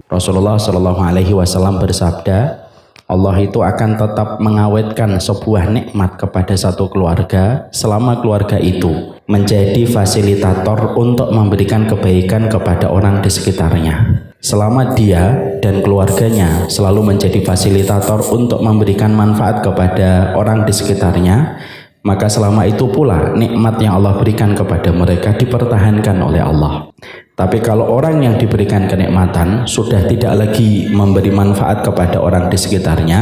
Rasulullah Shallallahu Alaihi Wasallam bersabda, Allah itu akan tetap mengawetkan sebuah nikmat kepada satu keluarga selama keluarga itu menjadi fasilitator untuk memberikan kebaikan kepada orang di sekitarnya. Selama dia dan keluarganya selalu menjadi fasilitator untuk memberikan manfaat kepada orang di sekitarnya, maka selama itu pula nikmat yang Allah berikan kepada mereka dipertahankan oleh Allah. Tapi kalau orang yang diberikan kenikmatan sudah tidak lagi memberi manfaat kepada orang di sekitarnya,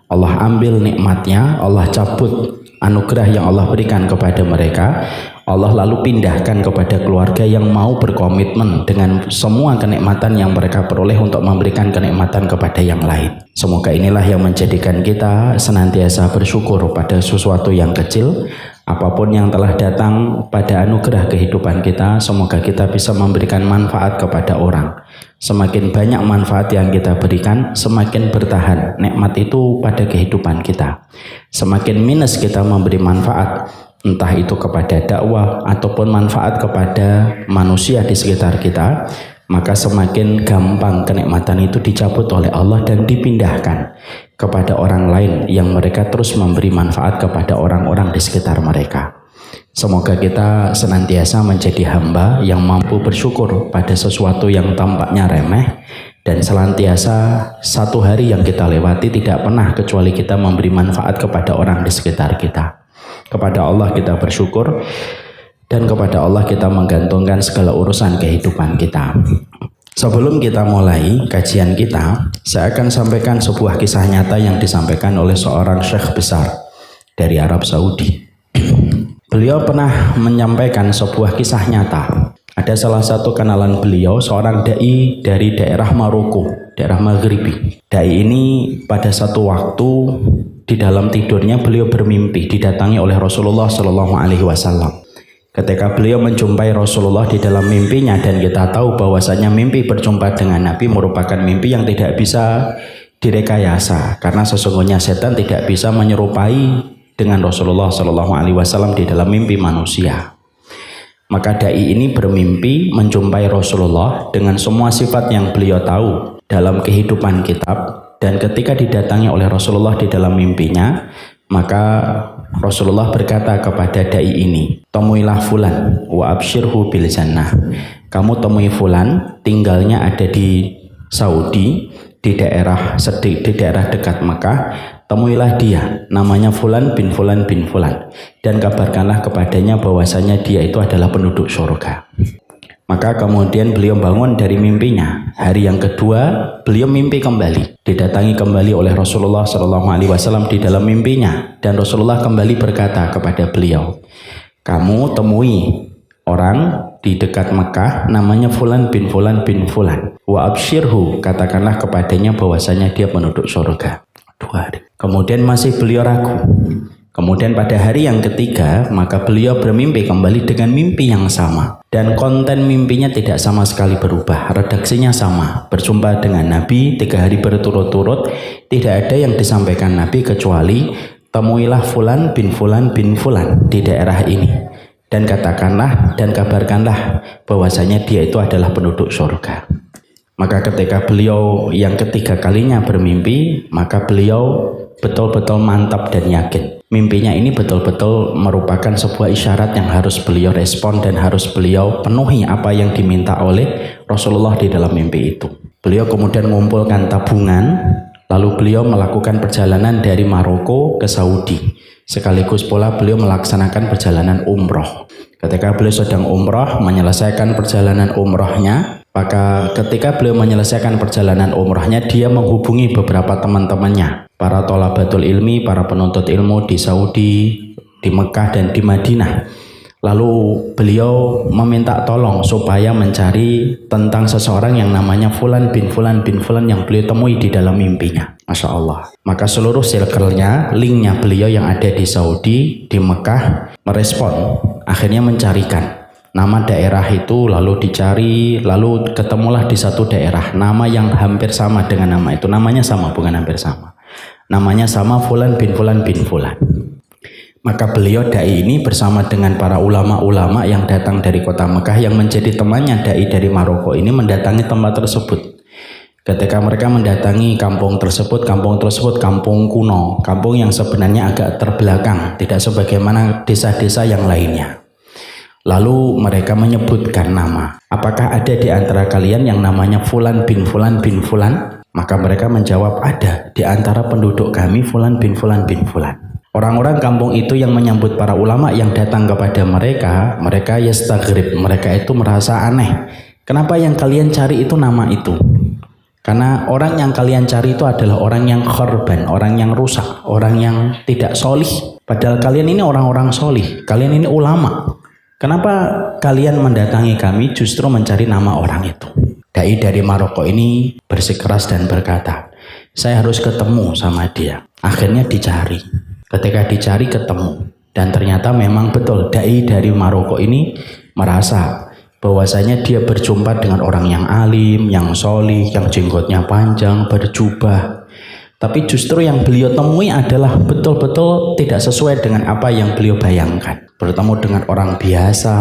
Allah ambil nikmatnya, Allah cabut anugerah yang Allah berikan kepada mereka, Allah lalu pindahkan kepada keluarga yang mau berkomitmen dengan semua kenikmatan yang mereka peroleh untuk memberikan kenikmatan kepada yang lain. Semoga inilah yang menjadikan kita senantiasa bersyukur pada sesuatu yang kecil, apapun yang telah datang pada anugerah kehidupan kita. Semoga kita bisa memberikan manfaat kepada orang. Semakin banyak manfaat yang kita berikan, semakin bertahan nikmat itu pada kehidupan kita. Semakin minus kita memberi manfaat, entah itu kepada dakwah ataupun manfaat kepada manusia di sekitar kita, maka semakin gampang kenikmatan itu dicabut oleh Allah dan dipindahkan kepada orang lain yang mereka terus memberi manfaat kepada orang-orang di sekitar mereka. Semoga kita senantiasa menjadi hamba yang mampu bersyukur pada sesuatu yang tampaknya remeh, dan senantiasa satu hari yang kita lewati tidak pernah kecuali kita memberi manfaat kepada orang di sekitar kita. Kepada Allah kita bersyukur, dan kepada Allah kita menggantungkan segala urusan kehidupan kita. Sebelum kita mulai kajian kita, saya akan sampaikan sebuah kisah nyata yang disampaikan oleh seorang syekh besar dari Arab Saudi. Beliau pernah menyampaikan sebuah kisah nyata. Ada salah satu kenalan beliau, seorang dai dari daerah Maroko, daerah Maghribi. Dai ini pada satu waktu di dalam tidurnya beliau bermimpi didatangi oleh Rasulullah Shallallahu Alaihi Wasallam. Ketika beliau menjumpai Rasulullah di dalam mimpinya, dan kita tahu bahwasanya mimpi berjumpa dengan Nabi merupakan mimpi yang tidak bisa direkayasa, karena sesungguhnya setan tidak bisa menyerupai dengan Rasulullah Shallallahu Alaihi Wasallam di dalam mimpi manusia. Maka dai ini bermimpi menjumpai Rasulullah dengan semua sifat yang beliau tahu dalam kehidupan kitab, dan ketika didatangi oleh Rasulullah di dalam mimpinya, maka Rasulullah berkata kepada dai ini, temuilah fulan wa absyirhu bil jannah. Kamu temui fulan, tinggalnya ada di Saudi, di daerah dekat Mekah. Temuilah dia, namanya fulan bin fulan bin fulan, dan kabarkanlah kepadanya bahwasanya dia itu adalah penduduk surga. Maka kemudian beliau bangun dari mimpinya. Hari yang kedua beliau mimpi kembali, didatangi kembali oleh Rasulullah Shallallahu Alaihi Wasallam di dalam mimpinya, dan Rasulullah kembali berkata kepada beliau, kamu temui orang di dekat Mekah, namanya fulan bin fulan bin fulan, wa absyirhu, katakanlah kepadanya bahwasanya dia penduduk surga. 2 hari. Kemudian masih beliau ragu. Kemudian pada hari yang ketiga, maka beliau bermimpi kembali dengan mimpi yang sama, dan konten mimpinya tidak sama sekali berubah, redaksinya sama. Berjumpa dengan Nabi 3 hari berturut-turut, tidak ada yang disampaikan Nabi kecuali temuilah fulan bin fulan bin fulan di daerah ini, dan katakanlah dan kabarkanlah bahwasanya dia itu adalah penduduk surga. Maka ketika beliau yang ketiga kalinya bermimpi, maka beliau betul-betul mantap dan yakin. Mimpinya ini betul-betul merupakan sebuah isyarat yang harus beliau respon dan harus beliau penuhi apa yang diminta oleh Rasulullah di dalam mimpi itu. Beliau kemudian mengumpulkan tabungan, lalu beliau melakukan perjalanan dari Maroko ke Saudi. Sekaligus pula beliau melaksanakan perjalanan umroh. Ketika beliau sedang umroh, menyelesaikan perjalanan umrohnya, maka ketika beliau menyelesaikan perjalanan umrohnya, dia menghubungi beberapa teman-temannya, para thalabatul ilmi, para penuntut ilmu di Saudi, di Mekah dan di Madinah. Lalu beliau meminta tolong supaya mencari tentang seseorang yang namanya fulan bin fulan bin fulan yang beliau temui di dalam mimpinya. Masya Allah. Maka seluruh circle-nya, linknya beliau yang ada di Saudi, di Mekah, merespon, akhirnya mencarikan nama daerah itu, lalu dicari, lalu ketemulah di satu daerah, nama yang hampir sama dengan nama itu. Namanya sama, bukan hampir sama. Namanya sama, fulan bin fulan bin fulan. Maka beliau dai ini bersama dengan para ulama-ulama yang datang dari kota Mekah yang menjadi temannya dai dari Maroko ini mendatangi tempat tersebut. Ketika mereka mendatangi kampung tersebut kampung kuno, kampung yang sebenarnya agak terbelakang, tidak sebagaimana desa-desa yang lainnya. Lalu mereka menyebutkan nama. Apakah ada di antara kalian yang namanya Fulan bin Fulan bin Fulan? Maka mereka menjawab, ada di antara penduduk kami Fulan bin Fulan bin Fulan. Orang-orang kampung itu yang menyambut para ulama yang datang kepada mereka yastaghrib, mereka itu merasa aneh. Kenapa yang kalian cari itu nama itu? Karena orang yang kalian cari itu adalah orang yang khorban, orang yang rusak, orang yang tidak solih. Padahal kalian ini orang-orang solih, kalian ini ulama. Kenapa kalian mendatangi kami justru mencari nama orang itu? Dai dari Maroko ini bersikeras dan berkata, saya harus ketemu sama dia. Akhirnya dicari. Ketika dicari ketemu. Dan ternyata memang betul dai dari Maroko ini merasa bahwasanya dia berjumpa dengan orang yang alim, yang solih, yang jenggotnya panjang, berjubah. Tapi justru yang beliau temui adalah betul-betul tidak sesuai dengan apa yang beliau bayangkan. Bertemu dengan orang biasa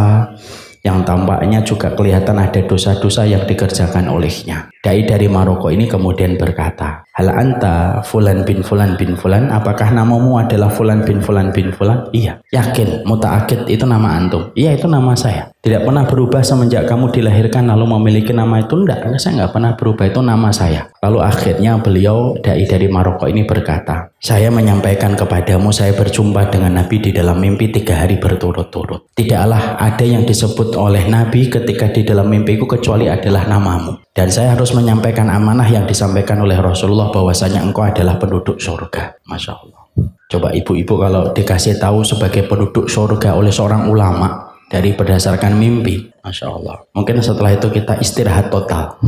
yang tampaknya juga kelihatan ada dosa-dosa yang dikerjakan olehnya. Dai dari Maroko ini kemudian berkata, hal anta Fulan bin Fulan bin Fulan, apakah namamu adalah Fulan bin Fulan bin Fulan? Iya. Yakin? Muta'akid itu nama antum? Iya, itu nama saya. Tidak pernah berubah semenjak kamu dilahirkan lalu memiliki nama itu? Enggak, saya nggak pernah berubah, itu nama saya. Lalu akhirnya beliau, dai dari Maroko ini berkata, saya menyampaikan kepadamu saya berjumpa dengan Nabi di dalam mimpi 3 hari berturut-turut. Tidaklah ada yang disebut oleh Nabi ketika di dalam mimpiku kecuali adalah namamu. Dan saya harus menyampaikan amanah yang disampaikan oleh Rasulullah bahwasanya engkau adalah penduduk surga. Masya Allah. Coba ibu-ibu kalau dikasih tahu sebagai penduduk surga oleh seorang ulama dari berdasarkan mimpi, Masya Allah. Mungkin setelah itu kita istirahat total.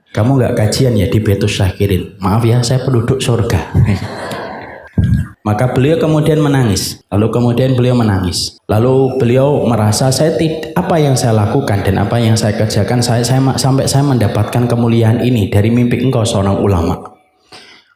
Kamu nggak kajian ya di Betus Syakirin? Maaf ya, saya penduduk surga. Maka beliau kemudian menangis. Lalu beliau merasa apa yang saya lakukan dan apa yang saya kerjakan sampai saya mendapatkan kemuliaan ini dari mimpi engkau seorang ulama.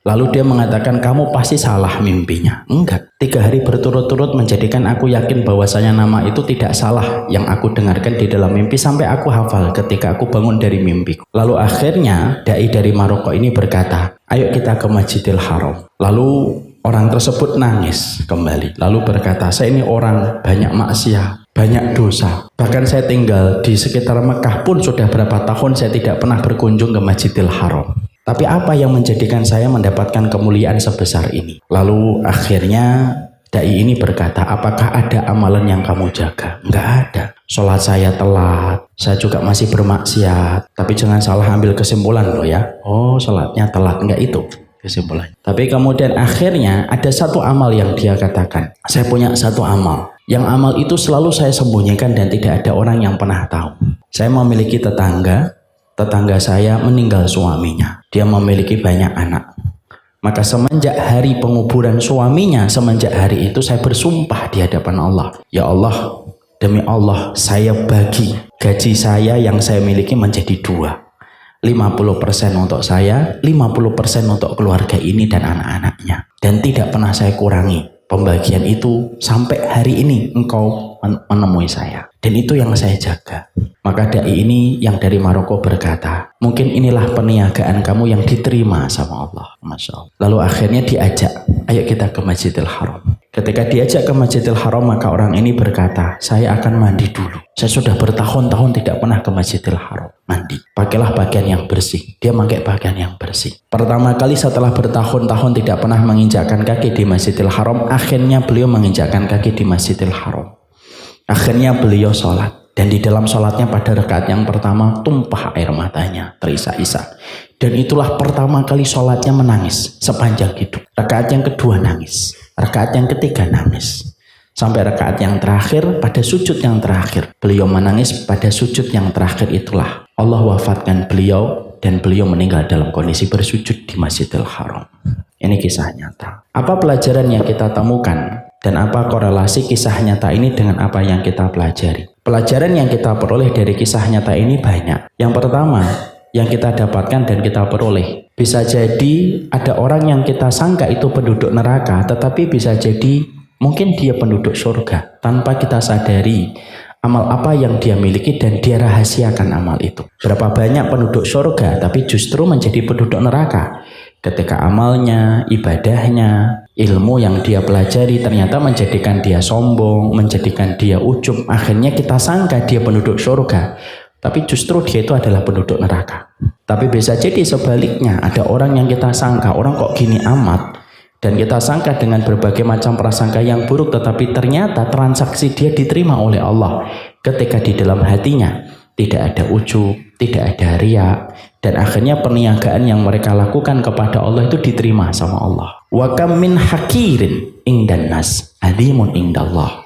Lalu dia mengatakan, kamu pasti salah mimpinya. Enggak, 3 hari berturut-turut menjadikan aku yakin bahwasanya nama itu tidak salah yang aku dengarkan di dalam mimpi sampai aku hafal ketika aku bangun dari mimpiku. Lalu akhirnya dai dari Maroko ini berkata, ayo kita ke Masjidil Haram. Lalu orang tersebut nangis kembali. Lalu berkata, saya ini orang banyak maksiat, banyak dosa. Bahkan saya tinggal di sekitar Mekah pun sudah berapa tahun saya tidak pernah berkunjung ke Masjidil Haram. Tapi apa yang menjadikan saya mendapatkan kemuliaan sebesar ini? Lalu akhirnya dai ini berkata, apakah ada amalan yang kamu jaga? Enggak ada. Sholat saya telat, saya juga masih bermaksiat. Tapi jangan salah ambil kesimpulan loh ya. Oh, sholatnya telat, enggak itu kesimpulan. Tapi kemudian akhirnya ada satu amal yang dia katakan, saya punya satu amal. Yang amal itu selalu saya sembunyikan dan tidak ada orang yang pernah tahu. Saya memiliki tetangga saya meninggal suaminya. Dia memiliki banyak anak. Maka semenjak hari penguburan suaminya, semenjak hari itu saya bersumpah di hadapan Allah. Ya Allah, demi Allah, saya bagi gaji saya yang saya miliki menjadi 2. 50% untuk saya, 50% untuk keluarga ini dan anak-anaknya. Dan tidak pernah saya kurangi pembagian itu sampai hari ini engkau menemui saya. Dan itu yang saya jaga. Maka dai ini yang dari Maroko berkata, mungkin inilah perniagaan kamu yang diterima sama Allah. Masya Allah. Lalu akhirnya diajak, ayo kita ke Masjidil Haram. Ketika diajak ke Masjidil Haram, maka orang ini berkata, saya akan mandi dulu. Saya sudah bertahun-tahun tidak pernah ke Masjidil Haram. Mandi. Pakailah pakaian yang bersih. Dia pakai pakaian yang bersih. Pertama kali setelah bertahun-tahun tidak pernah menginjakkan kaki di Masjidil Haram, akhirnya beliau menginjakkan kaki di Masjidil Haram. Akhirnya beliau sholat. Dan di dalam sholatnya pada rakaat yang pertama tumpah air matanya, terisak-isak. Dan itulah pertama kali sholatnya menangis sepanjang hidup. Rakaat yang kedua nangis. Rakaat yang ketiga nangis. Sampai rakaat yang terakhir, pada sujud yang terakhir. Beliau menangis pada sujud yang terakhir itulah. Allah wafatkan beliau dan beliau meninggal dalam kondisi bersujud di Masjidil Haram. Ini kisah nyata. Apa pelajaran yang kita temukan? Dan apa korelasi kisah nyata ini dengan apa yang kita pelajari? Pelajaran yang kita peroleh dari kisah nyata ini banyak. Yang pertama, yang kita dapatkan dan kita peroleh, bisa jadi ada orang yang kita sangka itu penduduk neraka, tetapi bisa jadi mungkin dia penduduk surga. Tanpa kita sadari, amal apa yang dia miliki dan dia rahasiakan amal itu. Berapa banyak penduduk surga tapi justru menjadi penduduk neraka ketika amalnya, ibadahnya, ilmu yang dia pelajari ternyata menjadikan dia sombong, menjadikan dia ujub. Akhirnya kita sangka dia penduduk surga, tapi justru dia itu adalah penduduk neraka. Tapi bisa jadi sebaliknya, ada orang yang kita sangka, orang kok gini amat, dan kita sangka dengan berbagai macam prasangka yang buruk, tetapi ternyata transaksi dia diterima oleh Allah ketika di dalam hatinya tidak ada ujub, tidak ada riya, dan akhirnya perniagaan yang mereka lakukan kepada Allah itu diterima sama Allah. Wa kam min hakirin indan nas azimun indallah.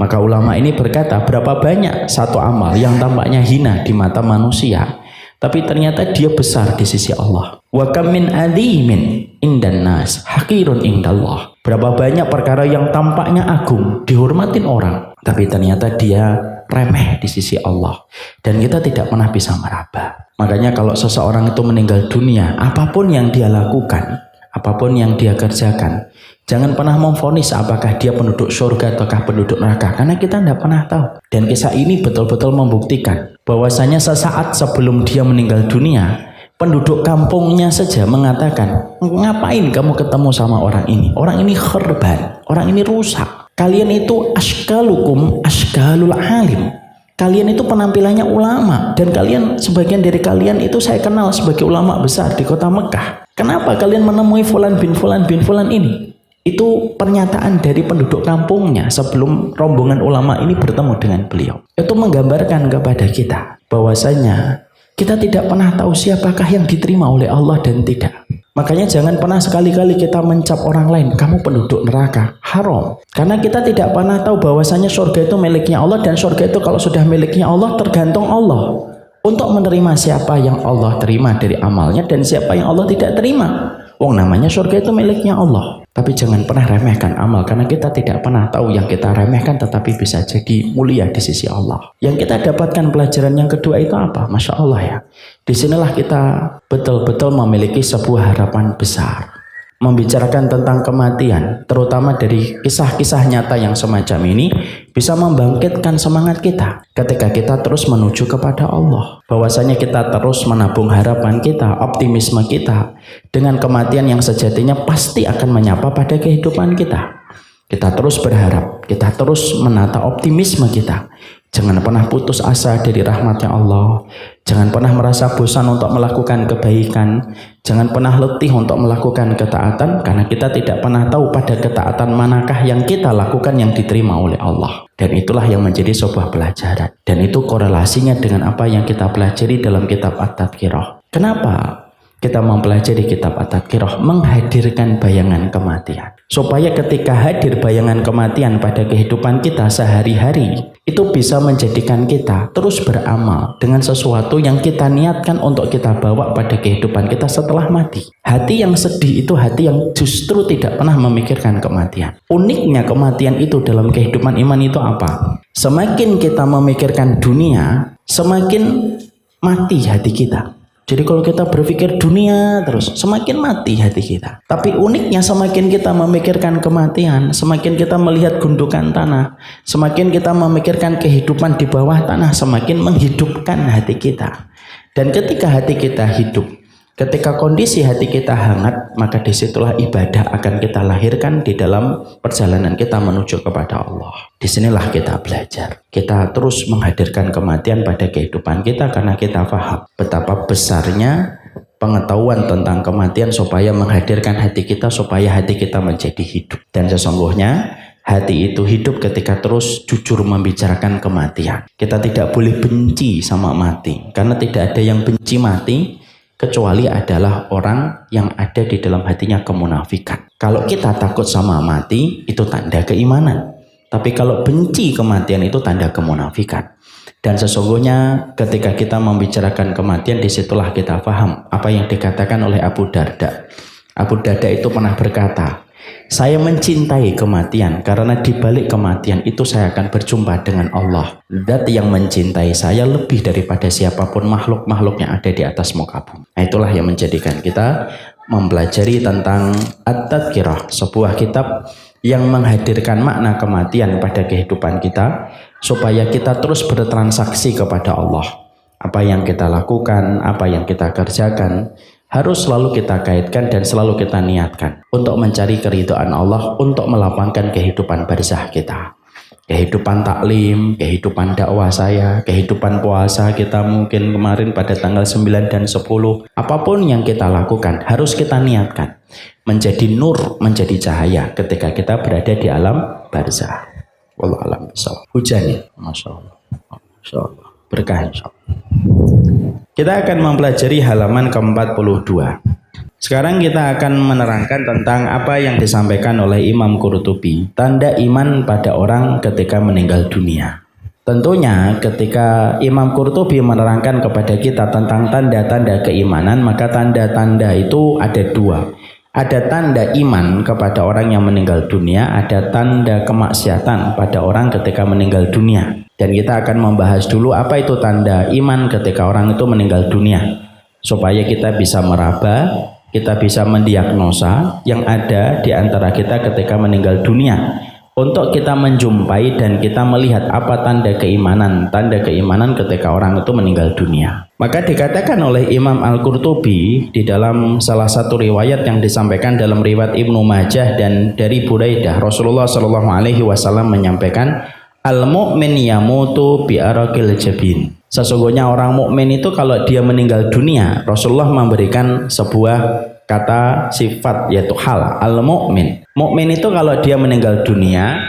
Maka ulama ini berkata, berapa banyak satu amal yang tampaknya hina di mata manusia, tapi ternyata dia besar di sisi Allah. Wa kam min azimin indan nas hakirun indallah. Berapa banyak perkara yang tampaknya agung, dihormatin orang, tapi ternyata dia remeh di sisi Allah, dan kita tidak pernah bisa meraba. Makanya kalau seseorang itu meninggal dunia, apapun yang dia lakukan, apapun yang dia kerjakan, jangan pernah memvonis apakah dia penduduk surga ataukah penduduk neraka, karena kita tidak pernah tahu. Dan kisah ini betul-betul membuktikan bahwasanya sesaat sebelum dia meninggal dunia, penduduk kampungnya saja mengatakan, ngapain kamu ketemu sama orang ini? Orang ini kherban, orang ini rusak. Kalian itu ashkalukum ashkalul alim. Kalian itu penampilannya ulama, dan kalian, sebagian dari kalian itu saya kenal sebagai ulama besar di kota Mekah. Kenapa kalian menemui fulan bin fulan bin fulan ini? Itu pernyataan dari penduduk kampungnya sebelum rombongan ulama ini bertemu dengan beliau. Itu menggambarkan kepada kita bahwasanya kita tidak pernah tahu siapakah yang diterima oleh Allah dan tidak. Makanya jangan pernah sekali-kali kita mencap orang lain, kamu penduduk neraka. Haram. Karena kita tidak pernah tahu bahwasanya surga itu miliknya Allah, dan surga itu kalau sudah miliknya Allah tergantung Allah untuk menerima siapa yang Allah terima dari amalnya dan siapa yang Allah tidak terima. Wong namanya surga itu miliknya Allah. Tapi jangan pernah remehkan amal, karena kita tidak pernah tahu yang kita remehkan tetapi bisa jadi mulia di sisi Allah. Yang kita dapatkan pelajaran yang kedua itu apa? Masya Allah ya. Disinilah kita betul-betul memiliki sebuah harapan besar. Membicarakan tentang kematian, terutama dari kisah-kisah nyata yang semacam ini, bisa membangkitkan semangat kita ketika kita terus menuju kepada Allah. Bahwasanya kita terus menabung harapan kita, optimisme kita dengan kematian yang sejatinya pasti akan menyapa pada kehidupan kita. Kita terus berharap, kita terus menata optimisme kita. Jangan pernah putus asa dari rahmatnya Allah. Jangan pernah merasa bosan untuk melakukan kebaikan. Jangan pernah letih untuk melakukan ketaatan, karena kita tidak pernah tahu pada ketaatan manakah yang kita lakukan yang diterima oleh Allah. Dan itulah yang menjadi sebuah pelajaran. Dan itu korelasinya dengan apa yang kita pelajari dalam kitab At-Tadhkirah. Kenapa kita mempelajari kitab At-Tadhkirah? Menghadirkan bayangan kematian, supaya ketika hadir bayangan kematian pada kehidupan kita sehari-hari, itu bisa menjadikan kita terus beramal dengan sesuatu yang kita niatkan untuk kita bawa pada kehidupan kita setelah mati. Hati yang sedih itu hati yang justru tidak pernah memikirkan kematian. Uniknya kematian itu dalam kehidupan iman itu apa? Semakin kita memikirkan dunia, semakin mati hati kita. Jadi kalau kita berpikir dunia terus, semakin mati hati kita. Tapi uniknya semakin kita memikirkan kematian, semakin kita melihat gundukan tanah, semakin kita memikirkan kehidupan di bawah tanah, semakin menghidupkan hati kita. Dan ketika hati kita hidup, ketika kondisi hati kita hangat, maka disitulah ibadah akan kita lahirkan di dalam perjalanan kita menuju kepada Allah. Disinilah kita belajar. Kita terus menghadirkan kematian pada kehidupan kita karena kita paham betapa besarnya pengetahuan tentang kematian supaya menghadirkan hati kita, supaya hati kita menjadi hidup. Dan sesungguhnya hati itu hidup ketika terus jujur membicarakan kematian. Kita tidak boleh benci sama mati, karena tidak ada yang benci mati kecuali adalah orang yang ada di dalam hatinya kemunafikan. Kalau kita takut sama mati, itu tanda keimanan. Tapi kalau benci kematian itu tanda kemunafikan. Dan sesungguhnya ketika kita membicarakan kematian, disitulah kita paham apa yang dikatakan oleh Abu Darda. Abu Darda itu pernah berkata, saya mencintai kematian karena di balik kematian itu saya akan berjumpa dengan Allah. Zat yang mencintai saya lebih daripada siapapun makhluk-makhluk yang ada di atas muka bumi. Nah, itulah yang menjadikan kita mempelajari tentang At-Tadhkirah, sebuah kitab yang menghadirkan makna kematian pada kehidupan kita, supaya kita terus bertransaksi kepada Allah. Apa yang kita lakukan, apa yang kita kerjakan, harus selalu kita kaitkan dan selalu kita niatkan untuk mencari keridhaan Allah, untuk melapangkan kehidupan barzah kita. Kehidupan taklim, kehidupan dakwah saya, kehidupan puasa kita mungkin kemarin pada tanggal 9 dan 10. Apapun yang kita lakukan harus kita niatkan menjadi nur, menjadi cahaya ketika kita berada di alam barzah. Wallahu a'lam bishawab. Hujan ya, Masya Allah. Masya Allah. Berkah insya Allah. Kita akan mempelajari halaman ke-42. Sekarang kita akan menerangkan tentang apa yang disampaikan oleh Imam Qurtubi, tanda iman pada orang ketika meninggal dunia. Tentunya ketika Imam Qurtubi menerangkan kepada kita tentang tanda-tanda keimanan, maka tanda-tanda itu ada dua. Ada tanda iman kepada orang yang meninggal dunia, ada tanda kemaksiatan pada orang ketika meninggal dunia. Dan kita akan membahas dulu apa itu tanda iman ketika orang itu meninggal dunia, supaya kita bisa meraba, kita bisa mendiagnosa yang ada di antara kita ketika meninggal dunia, untuk kita menjumpai dan kita melihat apa tanda keimanan ketika orang itu meninggal dunia. Maka dikatakan oleh Imam Al-Qurtubi di dalam salah satu riwayat yang disampaikan dalam riwayat Ibnu Majah dan dari Buraidah, Rasulullah SAW menyampaikan, al-mu'min yamutu bi araqil jabin. Sesungguhnya orang mukmin itu kalau dia meninggal dunia, Rasulullah memberikan sebuah kata sifat, yaitu hal, al-mu'min. Mukmin itu kalau dia meninggal dunia,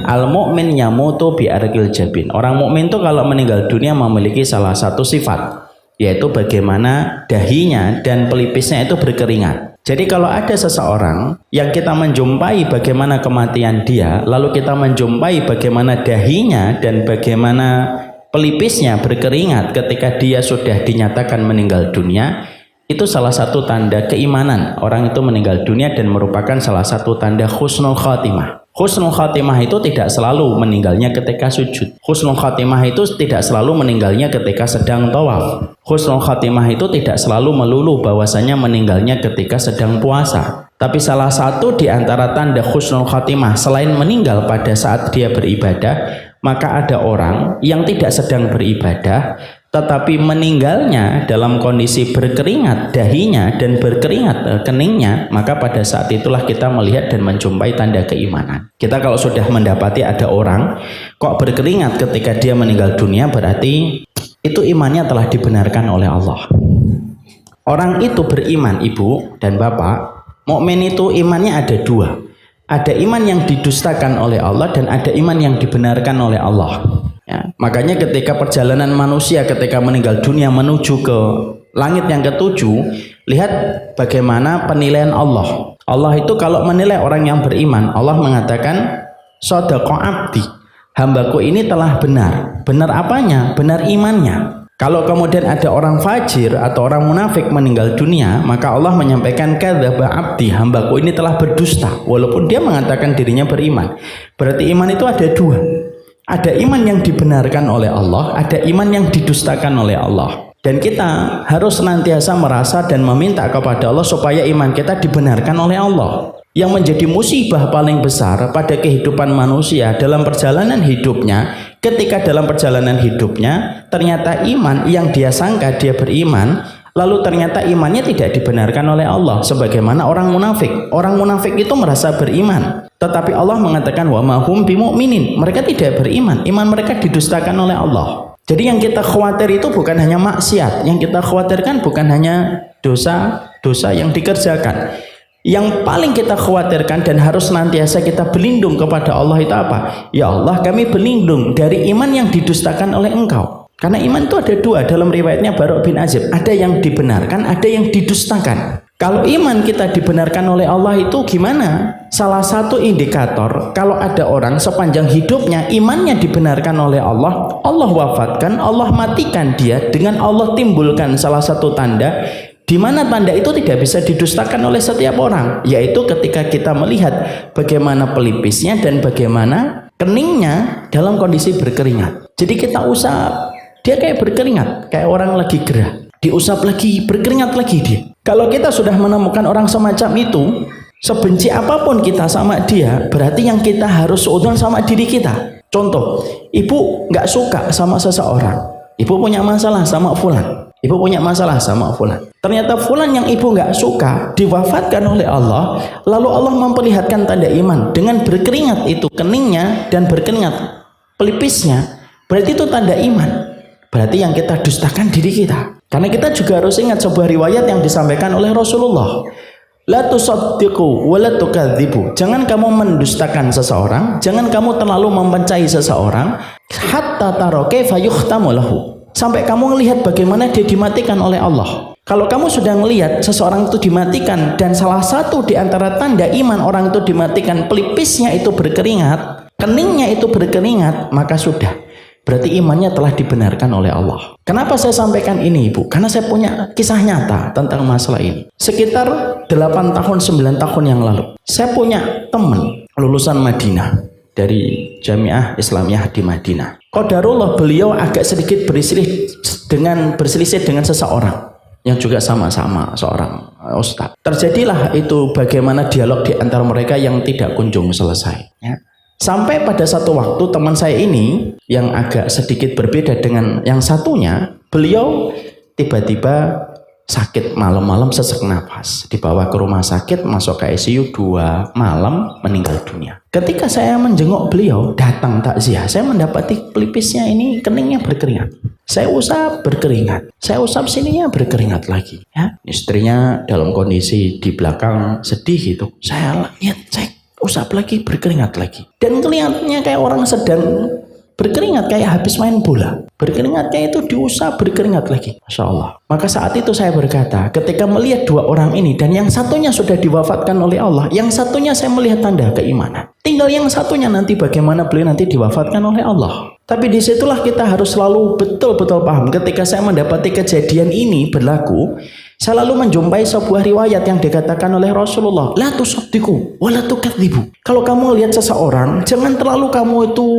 al-mu'min yamutu bi arqil jabin. Orang mukmin itu kalau meninggal dunia memiliki salah satu sifat, yaitu bagaimana dahinya dan pelipisnya itu berkeringat. Jadi kalau ada seseorang yang kita menjumpai bagaimana kematian dia, lalu kita menjumpai bagaimana dahinya dan bagaimana pelipisnya berkeringat ketika dia sudah dinyatakan meninggal dunia, itu salah satu tanda keimanan orang itu meninggal dunia dan merupakan salah satu tanda husnul khatimah. Husnul khatimah itu tidak selalu meninggalnya ketika sujud. Husnul khatimah itu tidak selalu meninggalnya ketika sedang tawaf. Husnul khatimah itu tidak selalu melulu bahwasanya meninggalnya ketika sedang puasa. Tapi salah satu di antara tanda husnul khatimah selain meninggal pada saat dia beribadah, maka ada orang yang tidak sedang beribadah tetapi meninggalnya dalam kondisi berkeringat dahinya dan berkeringat keningnya, maka pada saat itulah kita melihat dan menjumpai tanda keimanan. Kita kalau sudah mendapati ada orang kok berkeringat ketika dia meninggal dunia, berarti itu imannya telah dibenarkan oleh Allah. Orang itu beriman, ibu dan bapak. Mukmin itu imannya ada dua. Ada iman yang didustakan oleh Allah dan ada iman yang dibenarkan oleh Allah. Ya, makanya ketika perjalanan manusia ketika meninggal dunia menuju ke langit yang ketujuh, lihat bagaimana penilaian Allah. Allah itu kalau menilai orang yang beriman, Allah mengatakan, shadaqa abdi, hambaku ini telah benar. Benar apanya? Benar imannya. Kalau kemudian ada orang fajir atau orang munafik meninggal dunia, maka Allah menyampaikan, kadzaba abdi, hambaku ini telah berdusta, walaupun dia mengatakan dirinya beriman. Berarti iman itu ada dua. Ada iman yang dibenarkan oleh Allah, ada iman yang didustakan oleh Allah. Dan kita harus senantiasa merasa dan meminta kepada Allah supaya iman kita dibenarkan oleh Allah. Yang menjadi musibah paling besar pada kehidupan manusia dalam perjalanan hidupnya, ketika dalam perjalanan hidupnya ternyata iman yang dia sangka dia beriman, lalu ternyata imannya tidak dibenarkan oleh Allah, sebagaimana orang munafik. Orang munafik itu merasa beriman, tetapi Allah mengatakan wa ma hum bimu'minin, mereka tidak beriman, iman mereka didustakan oleh Allah. Jadi yang kita khawatir itu bukan hanya maksiat, yang kita khawatirkan bukan hanya dosa-dosa yang dikerjakan. Yang paling kita khawatirkan dan harus senantiasa kita berlindung kepada Allah itu apa? Ya Allah, kami berlindung dari iman yang didustakan oleh Engkau. Karena iman itu ada dua, dalam riwayatnya Barok bin Azib, ada yang dibenarkan, ada yang didustakan. Kalau iman kita dibenarkan oleh Allah itu gimana? Salah satu indikator kalau ada orang sepanjang hidupnya imannya dibenarkan oleh Allah, Allah wafatkan, Allah matikan dia, dengan Allah timbulkan salah satu tanda di mana tanda itu tidak bisa didustakan oleh setiap orang, yaitu ketika kita melihat bagaimana pelipisnya dan bagaimana keningnya dalam kondisi berkeringat. Jadi kita usap, dia kayak berkeringat, kayak orang lagi gerah, diusap lagi, berkeringat lagi dia. Kalau kita sudah menemukan orang semacam itu, Sebenci apapun kita sama dia, berarti yang kita harus suudzon sama diri kita. Contoh, ibu nggak suka sama seseorang, ibu punya masalah sama fulan, ibu punya masalah sama fulan. Ternyata fulan yang ibu nggak suka diwafatkan oleh Allah, lalu Allah memperlihatkan tanda iman dengan berkeringat itu keningnya dan berkeringat pelipisnya, berarti itu tanda iman. Berarti yang kita dustakan diri kita. Karena kita juga harus ingat sebuah riwayat yang disampaikan oleh Rasulullah. La tusaddiqu wa la tukadzibu. Jangan kamu mendustakan seseorang, jangan kamu terlalu membenci seseorang hatta tara kaifa yukhtamu lahu. Sampai kamu melihat bagaimana dia dimatikan oleh Allah. Kalau kamu sudah melihat seseorang itu dimatikan dan salah satu di antara tanda iman orang itu dimatikan pelipisnya itu berkeringat, keningnya itu berkeringat, maka sudah. Berarti imannya telah dibenarkan oleh Allah. Kenapa saya sampaikan ini, Ibu? Karena saya punya kisah nyata tentang masalah ini. Sekitar 8 tahun, 9 tahun yang lalu, saya punya teman lulusan Madinah dari Jamiah Islamiyah di Madinah. Qadarullah beliau agak sedikit berselisih dengan seseorang yang juga sama-sama seorang ustaz. Terjadilah itu bagaimana dialog di antara mereka yang tidak kunjung selesai. Ya. Sampai pada satu waktu teman saya ini yang agak sedikit berbeda dengan yang satunya, beliau tiba-tiba sakit malam-malam sesak nafas, dibawa ke rumah sakit, masuk ke ICU 2 malam, meninggal dunia. Ketika saya menjenguk beliau, datang takziah, saya mendapati pelipisnya ini keningnya berkeringat. Saya usap berkeringat, saya usap sininya berkeringat lagi. Ya, istrinya dalam kondisi di belakang sedih gitu. Saya lihat, saya usap lagi berkeringat lagi, dan kelihatannya kayak orang sedang berkeringat, kayak habis main bola. Berkeringatnya itu diusap berkeringat lagi. Masya Allah. Maka saat itu saya berkata, ketika melihat 2 orang ini, dan yang satunya sudah diwafatkan oleh Allah, yang satunya saya melihat tanda keimanan, tinggal yang satunya nanti bagaimana beliau nanti diwafatkan oleh Allah. Tapi disitulah kita harus selalu betul-betul paham. Ketika saya mendapati kejadian ini berlaku, saya lalu menjumpai sebuah riwayat yang dikatakan oleh Rasulullah, la tusaddiqu wa la tukadzibu. Kalau kamu lihat seseorang, jangan terlalu kamu itu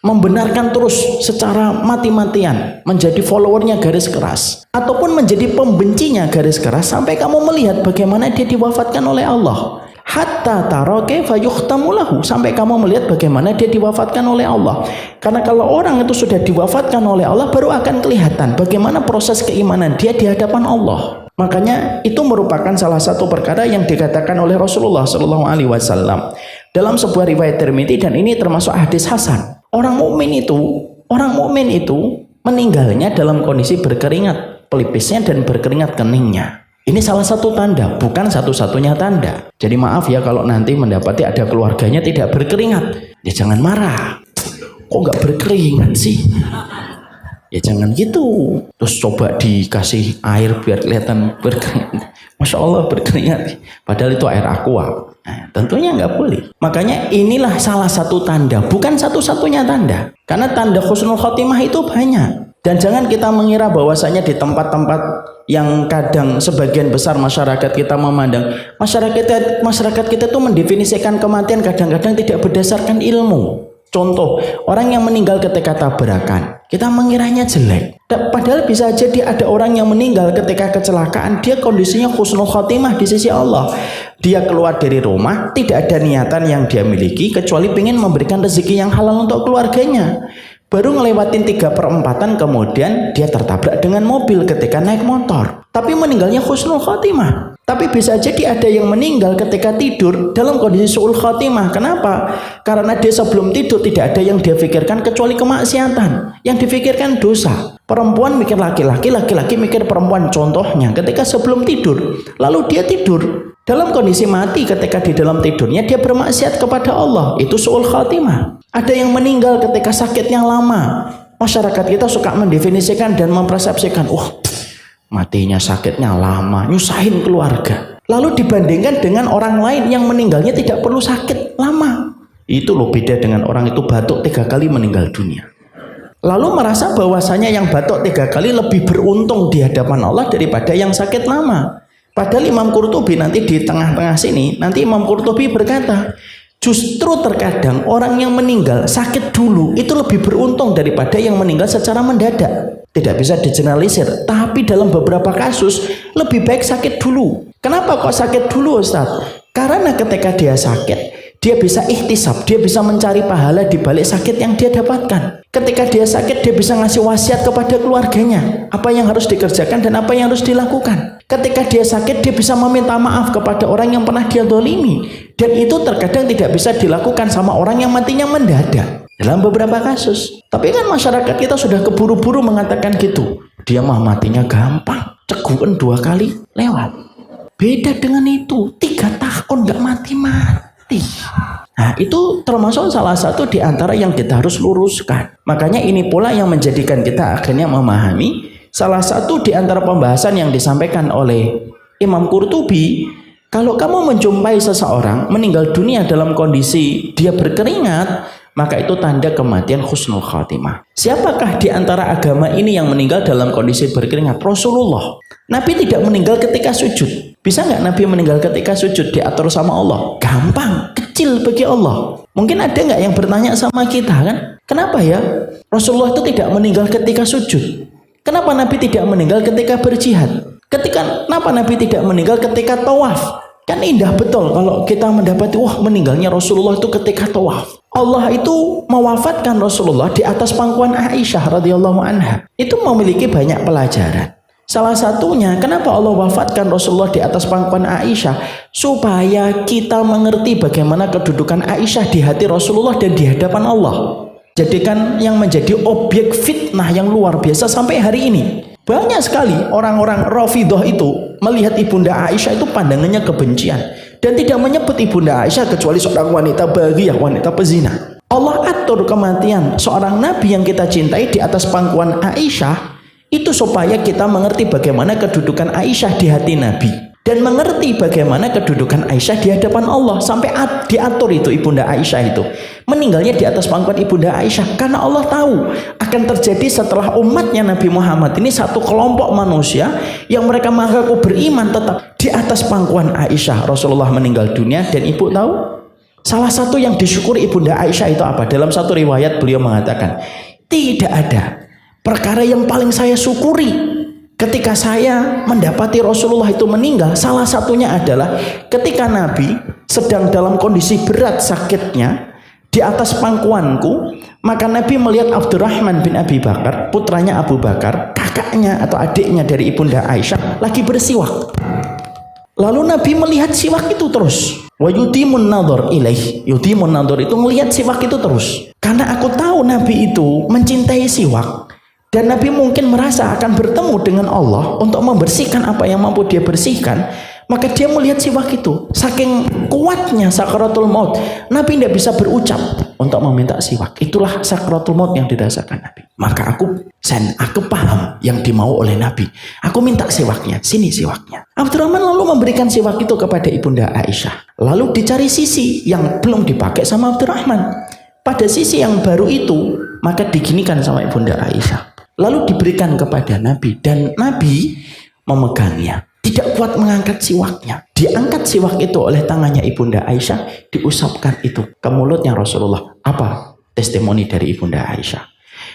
membenarkan terus secara mati-matian, menjadi followernya garis keras, ataupun menjadi pembencinya garis keras, sampai kamu melihat bagaimana dia diwafatkan oleh Allah. Hatta tara kaifa yukhtamu lahu, sampai kamu melihat bagaimana dia diwafatkan oleh Allah. Karena kalau orang itu sudah diwafatkan oleh Allah, baru akan kelihatan bagaimana proses keimanan dia di hadapan Allah. Makanya itu merupakan salah satu perkara yang dikatakan oleh Rasulullah SAW dalam sebuah riwayat Tirmidzi, dan ini termasuk hadis hasan. Orang mukmin itu meninggalnya dalam kondisi berkeringat pelipisnya dan berkeringat keningnya. Ini salah satu tanda, bukan satu-satunya tanda. Jadi maaf ya kalau nanti mendapati ada keluarganya tidak berkeringat, ya jangan marah. Kok nggak berkeringat sih? Ya jangan gitu. Terus coba dikasih air biar kelihatan berkeringat. Masya Allah berkeringat. Padahal itu air aqua. Nah, tentunya nggak boleh. Makanya inilah salah satu tanda, bukan satu-satunya tanda. Karena tanda husnul khotimah itu banyak. Dan jangan kita mengira bahwasanya di tempat-tempat yang kadang sebagian besar masyarakat kita memandang, masyarakat kita itu mendefinisikan kematian kadang-kadang tidak berdasarkan ilmu. Contoh, orang yang meninggal ketika tabrakan, kita mengiranya jelek. Padahal bisa jadi ada orang yang meninggal ketika kecelakaan, dia kondisinya husnul khotimah di sisi Allah. Dia keluar dari rumah, tidak ada niatan yang dia miliki, kecuali ingin memberikan rezeki yang halal untuk keluarganya. Baru ngelewatin 3/4 kemudian dia tertabrak dengan mobil ketika naik motor. Tapi meninggalnya husnul khotimah. Tapi bisa jadi ada yang meninggal ketika tidur dalam kondisi su'ul khotimah. Kenapa? Karena dia sebelum tidur tidak ada yang dia pikirkan kecuali kemaksiatan. Yang difikirkan dosa. Perempuan mikir laki-laki, laki-laki mikir perempuan. Contohnya ketika sebelum tidur, lalu dia tidur dalam kondisi mati, ketika di dalam tidurnya dia bermaksiat kepada Allah. Itu su'ul khotimah. Ada yang meninggal ketika sakitnya lama. Masyarakat kita suka mendefinisikan dan mempersepsikan, matinya sakitnya lama, nyusahin keluarga. Lalu dibandingkan dengan orang lain yang meninggalnya tidak perlu sakit lama. Itu loh beda dengan orang itu batuk 3 kali meninggal dunia. Lalu merasa bahwasanya yang batuk 3 kali lebih beruntung di hadapan Allah daripada yang sakit lama. Padahal Imam Qurtubi nanti di tengah-tengah sini, nanti Imam Qurtubi berkata, justru terkadang orang yang meninggal sakit dulu itu lebih beruntung daripada yang meninggal secara mendadak. Tidak bisa digeneralisir, tapi dalam beberapa kasus lebih baik sakit dulu. Kenapa kok sakit dulu, Ustaz? Karena ketika dia sakit, dia bisa ihtisab, dia bisa mencari pahala di balik sakit yang dia dapatkan. Ketika dia sakit, dia bisa ngasih wasiat kepada keluarganya, apa yang harus dikerjakan dan apa yang harus dilakukan. Ketika dia sakit, dia bisa meminta maaf kepada orang yang pernah dia zalimi. Dan itu terkadang tidak bisa dilakukan sama orang yang matinya mendadak. Dalam beberapa kasus. Tapi kan masyarakat kita sudah keburu-buru mengatakan gitu. Dia mah matinya gampang, cegukan 2 kali lewat. Beda dengan itu, 3 tahun gak mati-mati. Nah, itu termasuk salah satu di antara yang kita harus luruskan. Makanya ini pula yang menjadikan kita akhirnya memahami salah satu di antara pembahasan yang disampaikan oleh Imam Qurtubi. Kalau kamu menjumpai seseorang meninggal dunia dalam kondisi dia berkeringat, maka itu tanda kematian husnul khatimah. Siapakah di antara agama ini yang meninggal dalam kondisi berkeringat? Rasulullah. Nabi tidak meninggal ketika sujud. Bisa nggak Nabi meninggal ketika sujud? Diatur sama Allah? Gampang, kecil bagi Allah. Mungkin ada nggak yang bertanya sama kita kan? Kenapa ya Rasulullah itu tidak meninggal ketika sujud? Kenapa Nabi tidak meninggal ketika berjihad? Kenapa Nabi tidak meninggal ketika tawaf? Kan indah betul kalau kita mendapati wah meninggalnya Rasulullah itu ketika tawaf. Allah itu mewafatkan Rasulullah di atas pangkuan Aisyah radhiyallahu anha. Itu memiliki banyak pelajaran. Salah satunya kenapa Allah wafatkan Rasulullah di atas pangkuan Aisyah? Supaya kita mengerti bagaimana kedudukan Aisyah di hati Rasulullah dan di hadapan Allah. Jadikan yang menjadi objek fitnah yang luar biasa sampai hari ini. Banyak sekali orang-orang Rafidhah itu melihat Ibunda Aisyah itu pandangannya kebencian dan tidak menyebut Ibunda Aisyah kecuali seorang wanita bagiyah, wanita pezina. Allah atur kematian seorang nabi yang kita cintai di atas pangkuan Aisyah itu supaya kita mengerti bagaimana kedudukan Aisyah di hati Nabi dan mengerti bagaimana kedudukan Aisyah di hadapan Allah. Sampai diatur itu Ibunda Aisyah itu meninggalnya di atas pangkuan Ibunda Aisyah karena Allah tahu akan terjadi setelah umatnya Nabi Muhammad ini satu kelompok manusia yang mereka mengaku beriman tetap di atas pangkuan Aisyah. Rasulullah meninggal dunia dan ibu tahu salah satu yang disyukuri Ibunda Aisyah itu apa? Dalam satu riwayat beliau mengatakan, tidak ada perkara yang paling saya syukuri ketika saya mendapati Rasulullah itu meninggal. Salah satunya adalah ketika Nabi sedang dalam kondisi berat sakitnya di atas pangkuanku, maka Nabi melihat Abdurrahman bin Abi Bakar, putranya Abu Bakar, kakaknya atau adiknya dari Ibunda Aisyah, lagi bersiwak. Lalu Nabi melihat siwak itu terus. Wa yutimun nadhar ilaih. Yutimun nadhar itu melihat siwak itu terus. Karena aku tahu Nabi itu mencintai siwak. Dan Nabi mungkin merasa akan bertemu dengan Allah untuk membersihkan apa yang mampu dia bersihkan. Maka dia melihat siwak itu. Saking kuatnya sakaratul maut, Nabi tidak bisa berucap untuk meminta siwak. Itulah sakaratul maut yang dirasakan Nabi. Maka aku paham yang dimau oleh Nabi. Aku minta siwaknya, sini siwaknya. Abdurrahman lalu memberikan siwak itu kepada Ibunda Aisyah. Lalu dicari sisi yang belum dipakai sama Abdurrahman. Pada sisi yang baru itu, maka diginikan sama Ibunda Aisyah. Lalu diberikan kepada Nabi dan Nabi memegangnya. Tidak kuat mengangkat siwaknya. Diangkat siwak itu oleh tangannya Ibunda Aisyah, diusapkan itu ke mulutnya Rasulullah. Apa testimoni dari Ibunda Aisyah?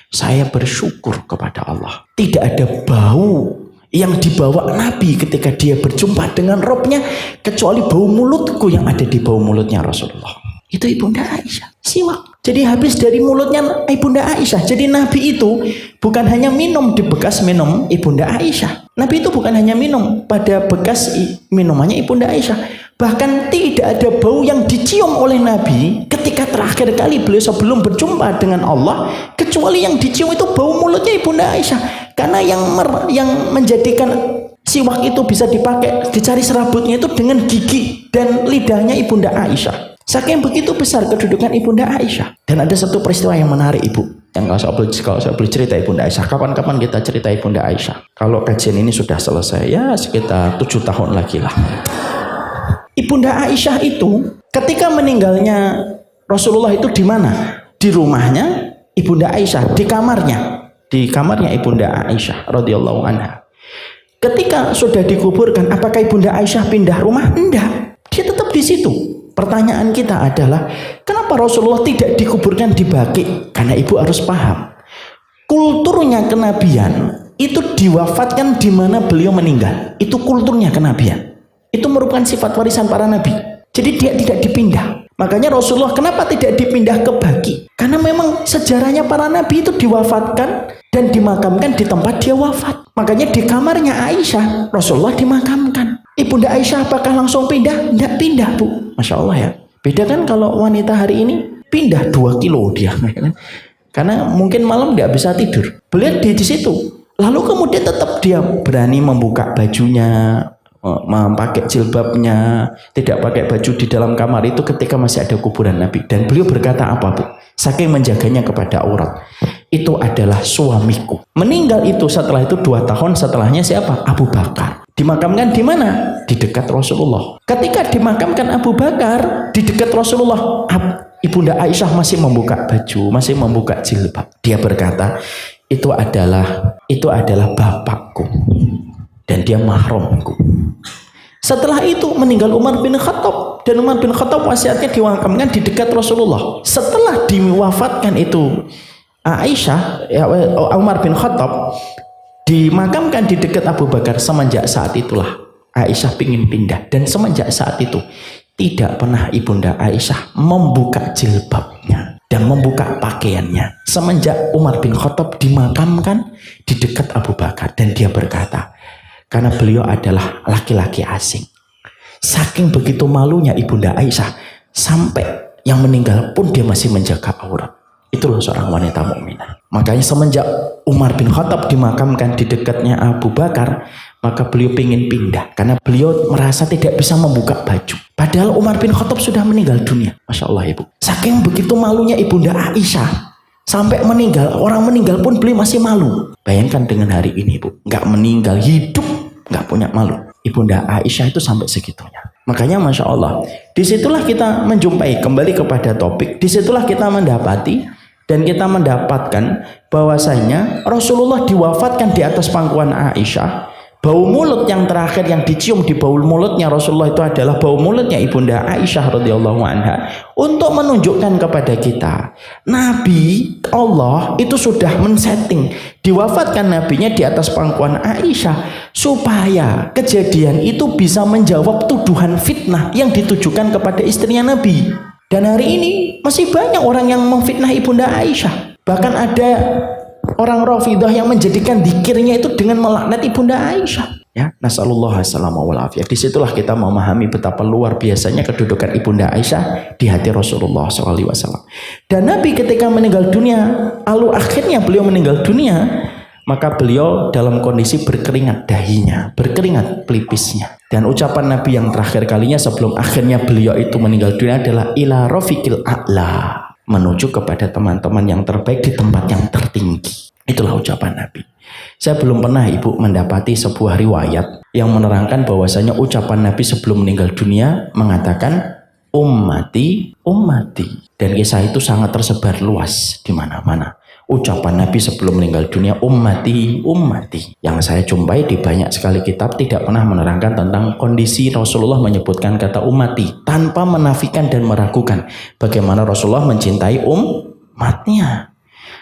Saya bersyukur kepada Allah. Tidak ada bau yang dibawa Nabi ketika dia berjumpa dengan Robnya kecuali bau mulutku yang ada di bau mulutnya Rasulullah. Itu Ibunda Aisyah, siwak. Jadi habis dari mulutnya Ibunda Aisyah. Jadi Nabi itu bukan hanya minum di bekas minum Ibunda Aisyah. Nabi itu bukan hanya minum pada bekas minumannya Ibunda Aisyah. Bahkan tidak ada bau yang dicium oleh Nabi ketika terakhir kali beliau sebelum berjumpa dengan Allah, kecuali yang dicium itu bau mulutnya Ibunda Aisyah. Karena yang menjadikan siwak itu bisa dipakai, dicari serabutnya itu dengan gigi dan lidahnya Ibunda Aisyah. Saking begitu besar kedudukan Ibunda Aisyah. Dan ada satu peristiwa yang menarik Ibu, yang kalau saya boleh cerita Ibunda Aisyah, kapan-kapan kita cerita Ibunda Aisyah. Kalau kajian ini sudah selesai ya sekitar 7 tahun lagi lah. Ibunda Aisyah itu ketika meninggalnya Rasulullah itu di mana? Di rumahnya Ibunda Aisyah, di kamarnya Ibunda Aisyah radhiyallahu anha. Ketika sudah dikuburkan, apakah Ibunda Aisyah pindah rumah? Enggak, dia tetap di situ. Pertanyaan kita adalah, kenapa Rasulullah tidak dikuburkan di Baqi? Karena ibu harus paham, kulturnya kenabian itu diwafatkan di mana beliau meninggal. Itu kulturnya kenabian. Itu merupakan sifat warisan para nabi. Jadi dia tidak dipindah. Makanya Rasulullah kenapa tidak dipindah ke Baqi? Karena memang sejarahnya para nabi itu diwafatkan dan dimakamkan di tempat dia wafat. Makanya di kamarnya Aisyah Rasulullah dimakamkan. Ibunda Aisyah apakah langsung pindah? Tidak pindah, Bu. Masya Allah ya. Beda kan kalau wanita hari ini pindah 2 kilo dia. Karena mungkin malam tidak bisa tidur. Beliau di situ. Lalu kemudian tetap dia berani membuka bajunya, memakai jilbabnya, tidak pakai baju di dalam kamar itu ketika masih ada kuburan Nabi. Dan beliau berkata apa, Bu? Saking menjaganya kepada aurat. Itu adalah suamiku. Meninggal itu setelah itu 2 tahun setelahnya siapa? Abu Bakar. Dimakamkan di mana? Di dekat Rasulullah. Ketika dimakamkan Abu Bakar di dekat Rasulullah, Ibunda Aisyah masih membuka baju, masih membuka jilbab. Dia berkata, itu adalah bapakku dan dia mahramku. Setelah itu meninggal Umar bin Khattab, dan Umar bin Khattab wasiatnya dimakamkan di dekat Rasulullah. Setelah diwafatkan itu Aisyah, Umar bin Khattab dimakamkan di dekat Abu Bakar. Semenjak saat itulah Aisyah ingin pindah, dan semenjak saat itu tidak pernah Ibunda Aisyah membuka jilbabnya dan membuka pakaiannya semenjak Umar bin Khattab dimakamkan di dekat Abu Bakar. Dan dia berkata, karena beliau adalah laki-laki asing. Saking begitu malunya Ibunda Aisyah, sampai yang meninggal pun dia masih menjaga aurat. Itulah seorang wanita mukminah. Makanya semenjak Umar bin Khattab dimakamkan di dekatnya Abu Bakar, maka beliau ingin pindah karena beliau merasa tidak bisa membuka baju. Padahal Umar bin Khattab sudah meninggal dunia. Masya Allah, Ibu. Saking begitu malunya Ibunda Aisyah, sampai meninggal, orang meninggal pun beliau masih malu. Bayangkan dengan hari ini, Ibu, nggak meninggal, hidup, nggak punya malu. Ibunda Aisyah itu sampai segitunya. Makanya Masya Allah, disitulah kita menjumpai, kembali kepada topik, disitulah kita mendapati dan kita mendapatkan bahwasanya Rasulullah diwafatkan di atas pangkuan Aisyah. Bau mulut yang terakhir yang dicium di bau mulutnya Rasulullah itu adalah bau mulutnya Ibunda Aisyah radhiyallahu anha, untuk menunjukkan kepada kita Nabi Allah itu sudah men-setting diwafatkan nabinya di atas pangkuan Aisyah supaya kejadian itu bisa menjawab tuduhan fitnah yang ditujukan kepada istrinya Nabi. Dan hari ini masih banyak orang yang memfitnah Ibunda Aisyah. Bahkan ada orang Rafidah yang menjadikan dzikirnya itu dengan melaknat Ibunda Aisyah. Ya, nasallallahu alaihi wal afiyah. Disitulah kita memahami betapa luar biasanya kedudukan Ibunda Aisyah di hati Rasulullah SAW. Dan Nabi ketika meninggal dunia, lalu akhirnya beliau meninggal dunia, maka beliau dalam kondisi berkeringat dahinya, berkeringat pelipisnya. Dan ucapan Nabi yang terakhir kalinya sebelum akhirnya beliau itu meninggal dunia adalah ila rafiqil a'la, menuju kepada teman-teman yang terbaik di tempat yang tertinggi. Itulah ucapan Nabi. Saya belum pernah, Ibu, mendapati sebuah riwayat yang menerangkan bahwasanya ucapan Nabi sebelum meninggal dunia mengatakan ummati, ummati. Dan kisah itu sangat tersebar luas di mana-mana. Ucapan Nabi sebelum meninggal dunia ummati, ummati. Yang saya jumpai di banyak sekali kitab tidak pernah menerangkan tentang kondisi Rasulullah menyebutkan kata ummati tanpa menafikan dan meragukan bagaimana Rasulullah mencintai umatnya.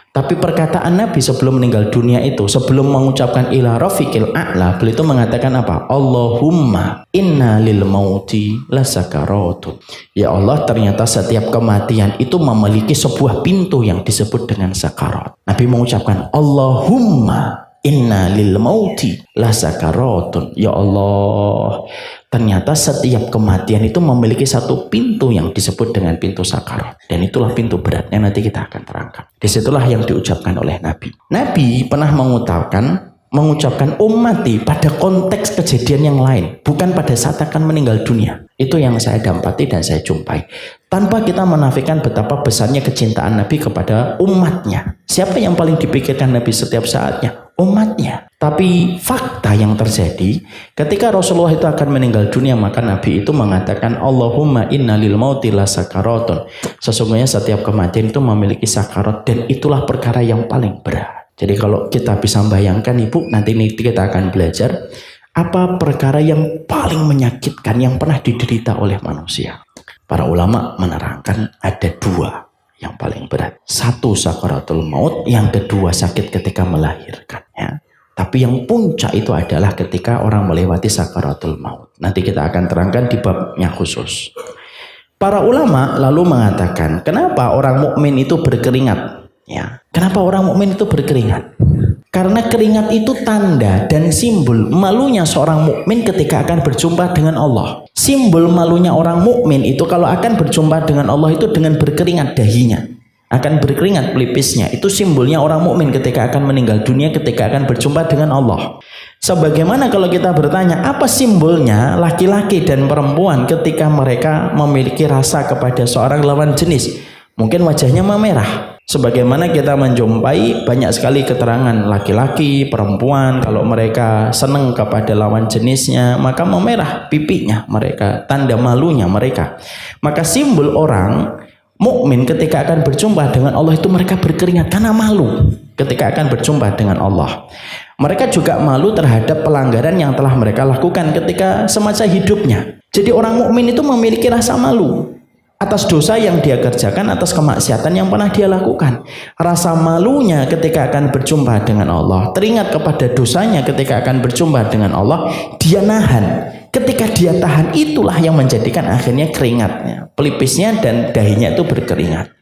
Tapi perkataan Nabi sebelum meninggal dunia itu, sebelum mengucapkan ila rafiqil a'la, beliau itu mengatakan apa? Allahumma inna lil mauti lasakaratun. Ya Allah, ternyata setiap kematian itu memiliki sebuah pintu yang disebut dengan sakarat. Nabi mengucapkan Allahumma inna lil mauti lasakaratun. Ya Allah, ternyata setiap kematian itu memiliki satu pintu yang disebut dengan pintu sakarat. Dan itulah pintu berat yang nanti kita akan terangkan. Disitulah yang diucapkan oleh Nabi. Nabi pernah mengucapkan ummati pada konteks kejadian yang lain, bukan pada saat akan meninggal dunia. Itu yang saya dapati dan saya jumpai. Tanpa kita menafikan betapa besarnya kecintaan Nabi kepada umatnya. Siapa yang paling dipikirkan Nabi setiap saatnya? Umatnya. Tapi fakta yang terjadi ketika Rasulullah itu akan meninggal dunia, maka Nabi itu mengatakan Allahumma inna lil mauti lasakaratun. Sesungguhnya setiap kematian itu memiliki sakarat, dan itulah perkara yang paling berat. Jadi kalau kita bisa bayangkan, Ibu, nanti kita akan belajar apa perkara yang paling menyakitkan yang pernah diderita oleh manusia. Para ulama menerangkan ada 2 yang paling berat. 1 sakaratul maut, yang kedua sakit ketika melahirkan. Ya. Tapi yang puncak itu adalah ketika orang melewati sakaratul maut. Nanti kita akan terangkan di babnya khusus. Para ulama lalu mengatakan, kenapa orang mukmin itu berkeringat? Ya, kenapa orang mukmin itu berkeringat? Karena keringat itu tanda dan simbol malunya seorang mukmin ketika akan berjumpa dengan Allah. Simbol malunya orang mukmin itu kalau akan berjumpa dengan Allah itu dengan berkeringat dahinya, akan berkeringat pelipisnya. Itu simbolnya orang mukmin ketika akan meninggal dunia, ketika akan berjumpa dengan Allah. Sebagaimana kalau kita bertanya, apa simbolnya laki-laki dan perempuan ketika mereka memiliki rasa kepada seorang lawan jenis? Mungkin wajahnya memerah. Sebagaimana kita menjumpai banyak sekali keterangan laki-laki, perempuan, kalau mereka senang kepada lawan jenisnya, maka memerah pipinya mereka, tanda malunya mereka. Maka simbol orang mukmin ketika akan berjumpa dengan Allah itu mereka berkeringat karena malu ketika akan berjumpa dengan Allah. Mereka juga malu terhadap pelanggaran yang telah mereka lakukan ketika semasa hidupnya. Jadi orang mukmin itu memiliki rasa malu atas dosa yang dia kerjakan, atas kemaksiatan yang pernah dia lakukan. Rasa malunya ketika akan berjumpa dengan Allah, teringat kepada dosanya ketika akan berjumpa dengan Allah, dia nahan. Ketika dia tahan, itulah yang menjadikan akhirnya keringatnya, pelipisnya dan dahinya itu berkeringat.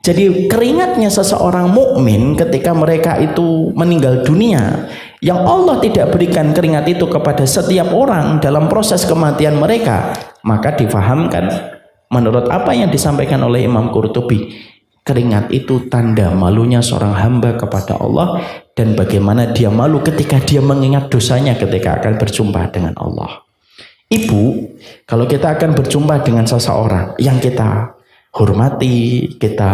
Jadi keringatnya seseorang mukmin ketika mereka itu meninggal dunia, yang Allah tidak berikan keringat itu kepada setiap orang dalam proses kematian mereka, maka difahamkan menurut apa yang disampaikan oleh Imam Qurtubi, keringat itu tanda malunya seorang hamba kepada Allah dan bagaimana dia malu ketika dia mengingat dosanya ketika akan berjumpa dengan Allah. Ibu, kalau kita akan berjumpa dengan seseorang yang kita hormati, kita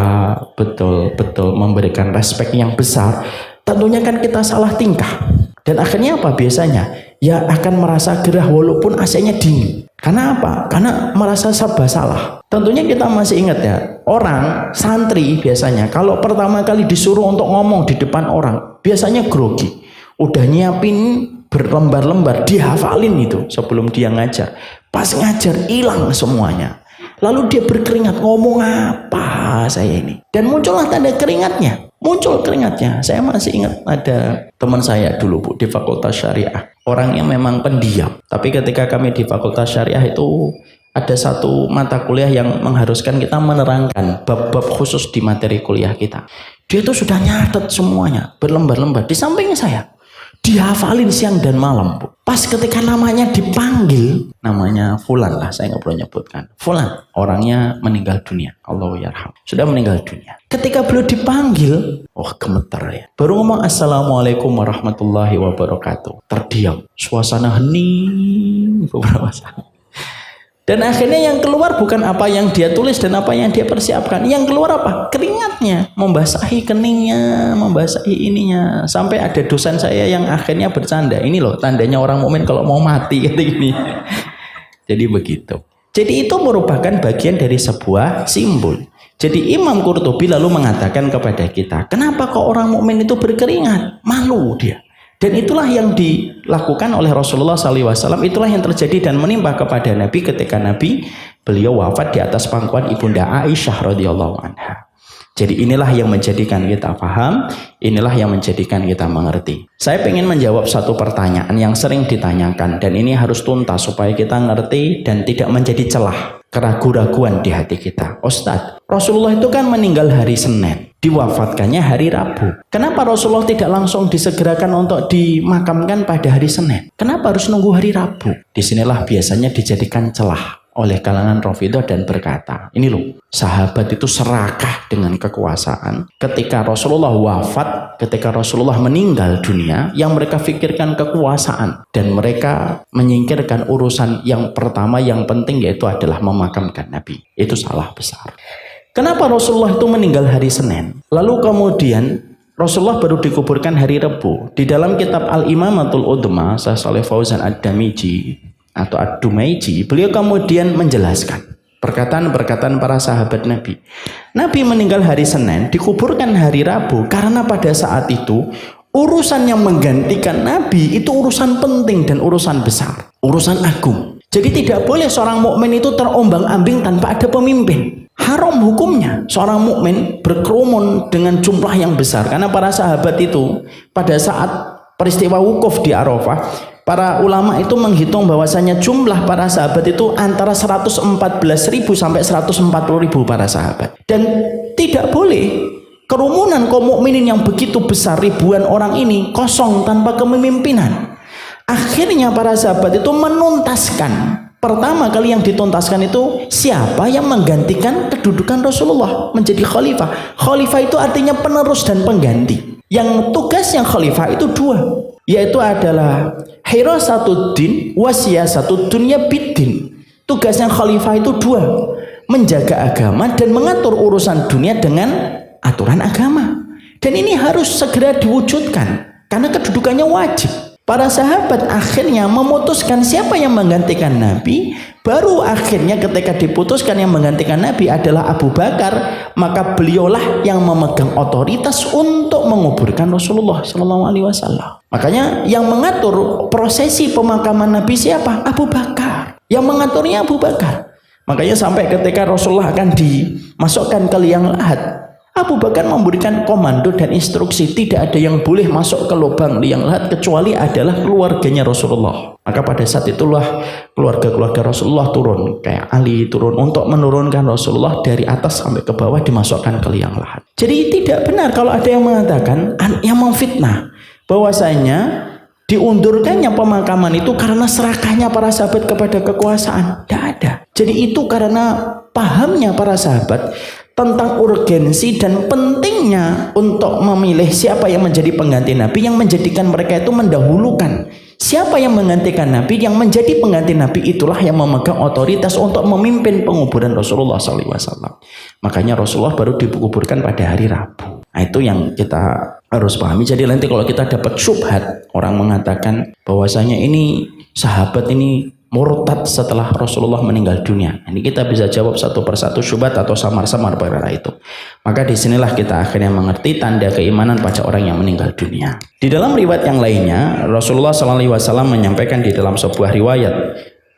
betul-betul memberikan respek yang besar, tentunya kan kita salah tingkah. Dan akhirnya apa biasanya? Ya akan merasa gerah walaupun AC-nya dingin. Karena apa? Karena merasa serba salah. Tentunya kita masih ingat ya, orang santri biasanya kalau pertama kali disuruh untuk ngomong di depan orang, biasanya grogi. Udah nyiapin berlembar-lembar, dihafalin itu sebelum dia ngajar. Pas ngajar hilang semuanya. Lalu dia berkeringat, ngomong apa saya ini? Dan muncullah tanda keringatnya. Muncul keringatnya. Saya masih ingat ada teman saya dulu Bu di Fakultas Syariah. Orangnya memang pendiam. Tapi ketika kami di Fakultas Syariah itu ada satu mata kuliah yang mengharuskan kita menerangkan bab-bab khusus di materi kuliah kita. Dia itu sudah nyatet semuanya, berlembar-lembar di samping saya. Dihafalin siang dan malam Bu. Pas ketika namanya dipanggil, namanya Fulan lah, saya nggak perlu nyebutkan. Fulan, orangnya meninggal dunia. Allahu yarham. Sudah meninggal dunia. Ketika beliau dipanggil, gemeter ya. Baru ngomong Assalamualaikum warahmatullahi wabarakatuh. Terdiam. Suasana hening beberapa saat. Dan akhirnya yang keluar bukan apa yang dia tulis dan apa yang dia persiapkan. Yang keluar apa? Keringatnya. Membasahi keningnya, membasahi ininya. Sampai ada dosen saya yang akhirnya bercanda. Ini loh tandanya orang mukmin kalau mau mati. Kata gini. Jadi begitu. Jadi itu merupakan bagian dari sebuah simbol. Jadi Imam Qurtubi lalu mengatakan kepada kita, kenapa kok orang mukmin itu berkeringat? Malu dia. Dan itulah yang dilakukan oleh Rasulullah SAW. Itulah yang terjadi dan menimpa kepada Nabi ketika Nabi beliau wafat di atas pangkuan ibunda Aisyah radhiyallahu anha. Jadi inilah yang menjadikan kita paham, inilah yang menjadikan kita mengerti. Saya ingin menjawab satu pertanyaan yang sering ditanyakan dan ini harus tuntas supaya kita ngerti dan tidak menjadi celah, keraguan-raguan di hati kita. Ustadz, Rasulullah itu kan meninggal hari Senin, diwafatkannya hari Rabu. Kenapa Rasulullah tidak langsung disegerakan untuk dimakamkan pada hari Senin? Kenapa harus nunggu hari Rabu? Disinilah biasanya dijadikan celah oleh kalangan Rafidhah dan berkata, ini loh, sahabat itu serakah dengan kekuasaan. Ketika Rasulullah wafat, ketika Rasulullah meninggal dunia, yang mereka pikirkan kekuasaan dan mereka menyingkirkan urusan yang pertama yang penting yaitu adalah memakamkan Nabi. Itu salah besar. Kenapa Rasulullah itu meninggal hari Senin? Lalu kemudian Rasulullah baru dikuburkan hari Rabu. Di dalam kitab Al-Imamatul Udma, Syekh Shalih Fauzan Ad-Damiji atau Ad-Dumaiji, beliau kemudian menjelaskan perkataan-perkataan para sahabat Nabi. Nabi meninggal hari Senin, dikuburkan hari Rabu karena pada saat itu urusan yang menggantikan Nabi itu urusan penting dan urusan besar, urusan agung. Jadi tidak boleh seorang mukmin itu terombang-ambing tanpa ada pemimpin. Haram hukumnya seorang mukmin berkerumun dengan jumlah yang besar karena para sahabat itu pada saat peristiwa wukuf di Arafah Para ulama itu menghitung bahwasanya jumlah para sahabat itu antara 114.000 sampai 140.000 para sahabat. Dan tidak boleh kerumunan kaum mukminin yang begitu besar, ribuan orang ini kosong tanpa kepemimpinan. Akhirnya para sahabat itu menuntaskan. Pertama kali yang dituntaskan itu siapa yang menggantikan kedudukan Rasulullah menjadi khalifah. Khalifah itu artinya penerus dan pengganti. Yang tugasnya khalifah itu dua, yaitu adalah hirasatuddin wa siyasatuddin dunya biddin. Tugasnya khalifah itu dua, menjaga agama dan mengatur urusan dunia dengan aturan agama. Dan ini harus segera diwujudkan karena kedudukannya wajib. Para sahabat akhirnya memutuskan siapa yang menggantikan Nabi. Baru akhirnya ketika diputuskan yang menggantikan Nabi adalah Abu Bakar, maka beliaulah yang memegang otoritas untuk menguburkan Rasulullah SAW. Makanya yang mengatur prosesi pemakaman Nabi siapa? Abu Bakar. Yang mengaturnya Abu Bakar. Makanya sampai ketika Rasulullah akan dimasukkan ke liang lahat, Abu Bakar memberikan komando dan instruksi, tidak ada yang boleh masuk ke lubang liang lahat kecuali adalah keluarganya Rasulullah. Maka pada saat itulah keluarga-keluarga Rasulullah turun, kayak Ali turun untuk menurunkan Rasulullah dari atas sampai ke bawah, dimasukkan ke liang lahat. Jadi tidak benar kalau ada yang mengatakan, yang memfitnah bahwasanya diundurkannya pemakaman itu karena serakahnya para sahabat kepada kekuasaan. Tidak ada. Jadi itu karena pahamnya para sahabat tentang urgensi dan pentingnya untuk memilih siapa yang menjadi pengganti Nabi, yang menjadikan mereka itu mendahulukan siapa yang menggantikan Nabi. Yang menjadi pengganti Nabi itulah yang memegang otoritas untuk memimpin penguburan Rasulullah SAW. Makanya Rasulullah baru dikuburkan pada hari Rabu. Nah, itu yang kita harus pahami. Jadi nanti kalau kita dapat syubhat, orang mengatakan bahwasanya ini sahabat ini murtad setelah Rasulullah meninggal dunia, ini kita bisa jawab satu persatu syubhat atau samar-samar perkara itu. Maka disinilah kita akhirnya mengerti tanda keimanan pada orang yang meninggal dunia. Di dalam riwayat yang lainnya, Rasulullah SAW menyampaikan di dalam sebuah riwayat,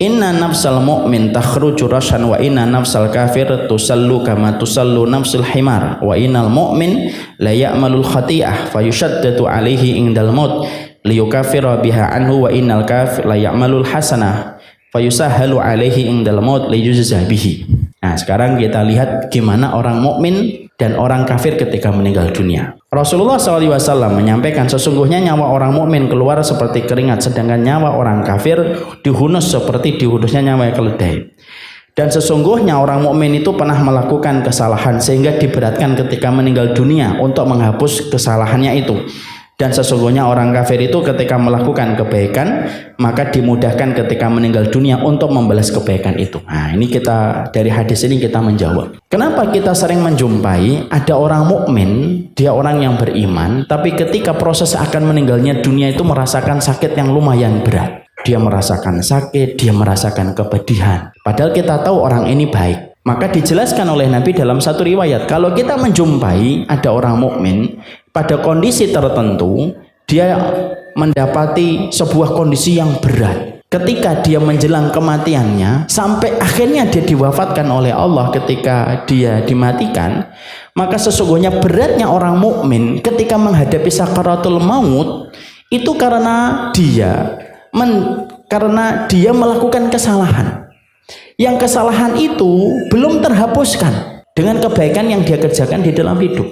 inna nafsal mu'min takhruju rashan wa inna nafsal kafir tusallu kama tusallu nafsul himar wa innal mu'min la ya'malul khati'ah fayushaddatu alaihi indal maut liyukafira biha anhu wa innal kafir la ya'malul hasanah fayusahalu alaihi indal maut liyujzah bihi. Nah, sekarang kita lihat gimana orang mukmin dan orang kafir ketika meninggal dunia. Rasulullah SAW menyampaikan sesungguhnya nyawa orang mukmin keluar seperti keringat, sedangkan nyawa orang kafir dihunus seperti dihunusnya nyawa keledai. Dan sesungguhnya orang mukmin itu pernah melakukan kesalahan sehingga diberatkan ketika meninggal dunia untuk menghapus kesalahannya itu. Dan sesungguhnya orang kafir itu ketika melakukan kebaikan maka dimudahkan ketika meninggal dunia untuk membalas kebaikan itu. Nah, ini kita dari hadis ini kita menjawab. Kenapa kita sering menjumpai ada orang mukmin, dia orang yang beriman, tapi ketika proses akan meninggalnya dunia itu merasakan sakit yang lumayan berat. Dia merasakan sakit, dia merasakan kepedihan. Padahal kita tahu orang ini baik. Maka dijelaskan oleh Nabi dalam satu riwayat, kalau kita menjumpai ada orang mukmin pada kondisi tertentu, dia mendapati sebuah kondisi yang berat. Ketika dia menjelang kematiannya, sampai akhirnya dia diwafatkan oleh Allah ketika dia dimatikan, maka sesungguhnya beratnya orang mukmin ketika menghadapi sakaratul maut itu karena dia melakukan kesalahan. Yang kesalahan itu belum terhapuskan dengan kebaikan yang dia kerjakan di dalam hidup.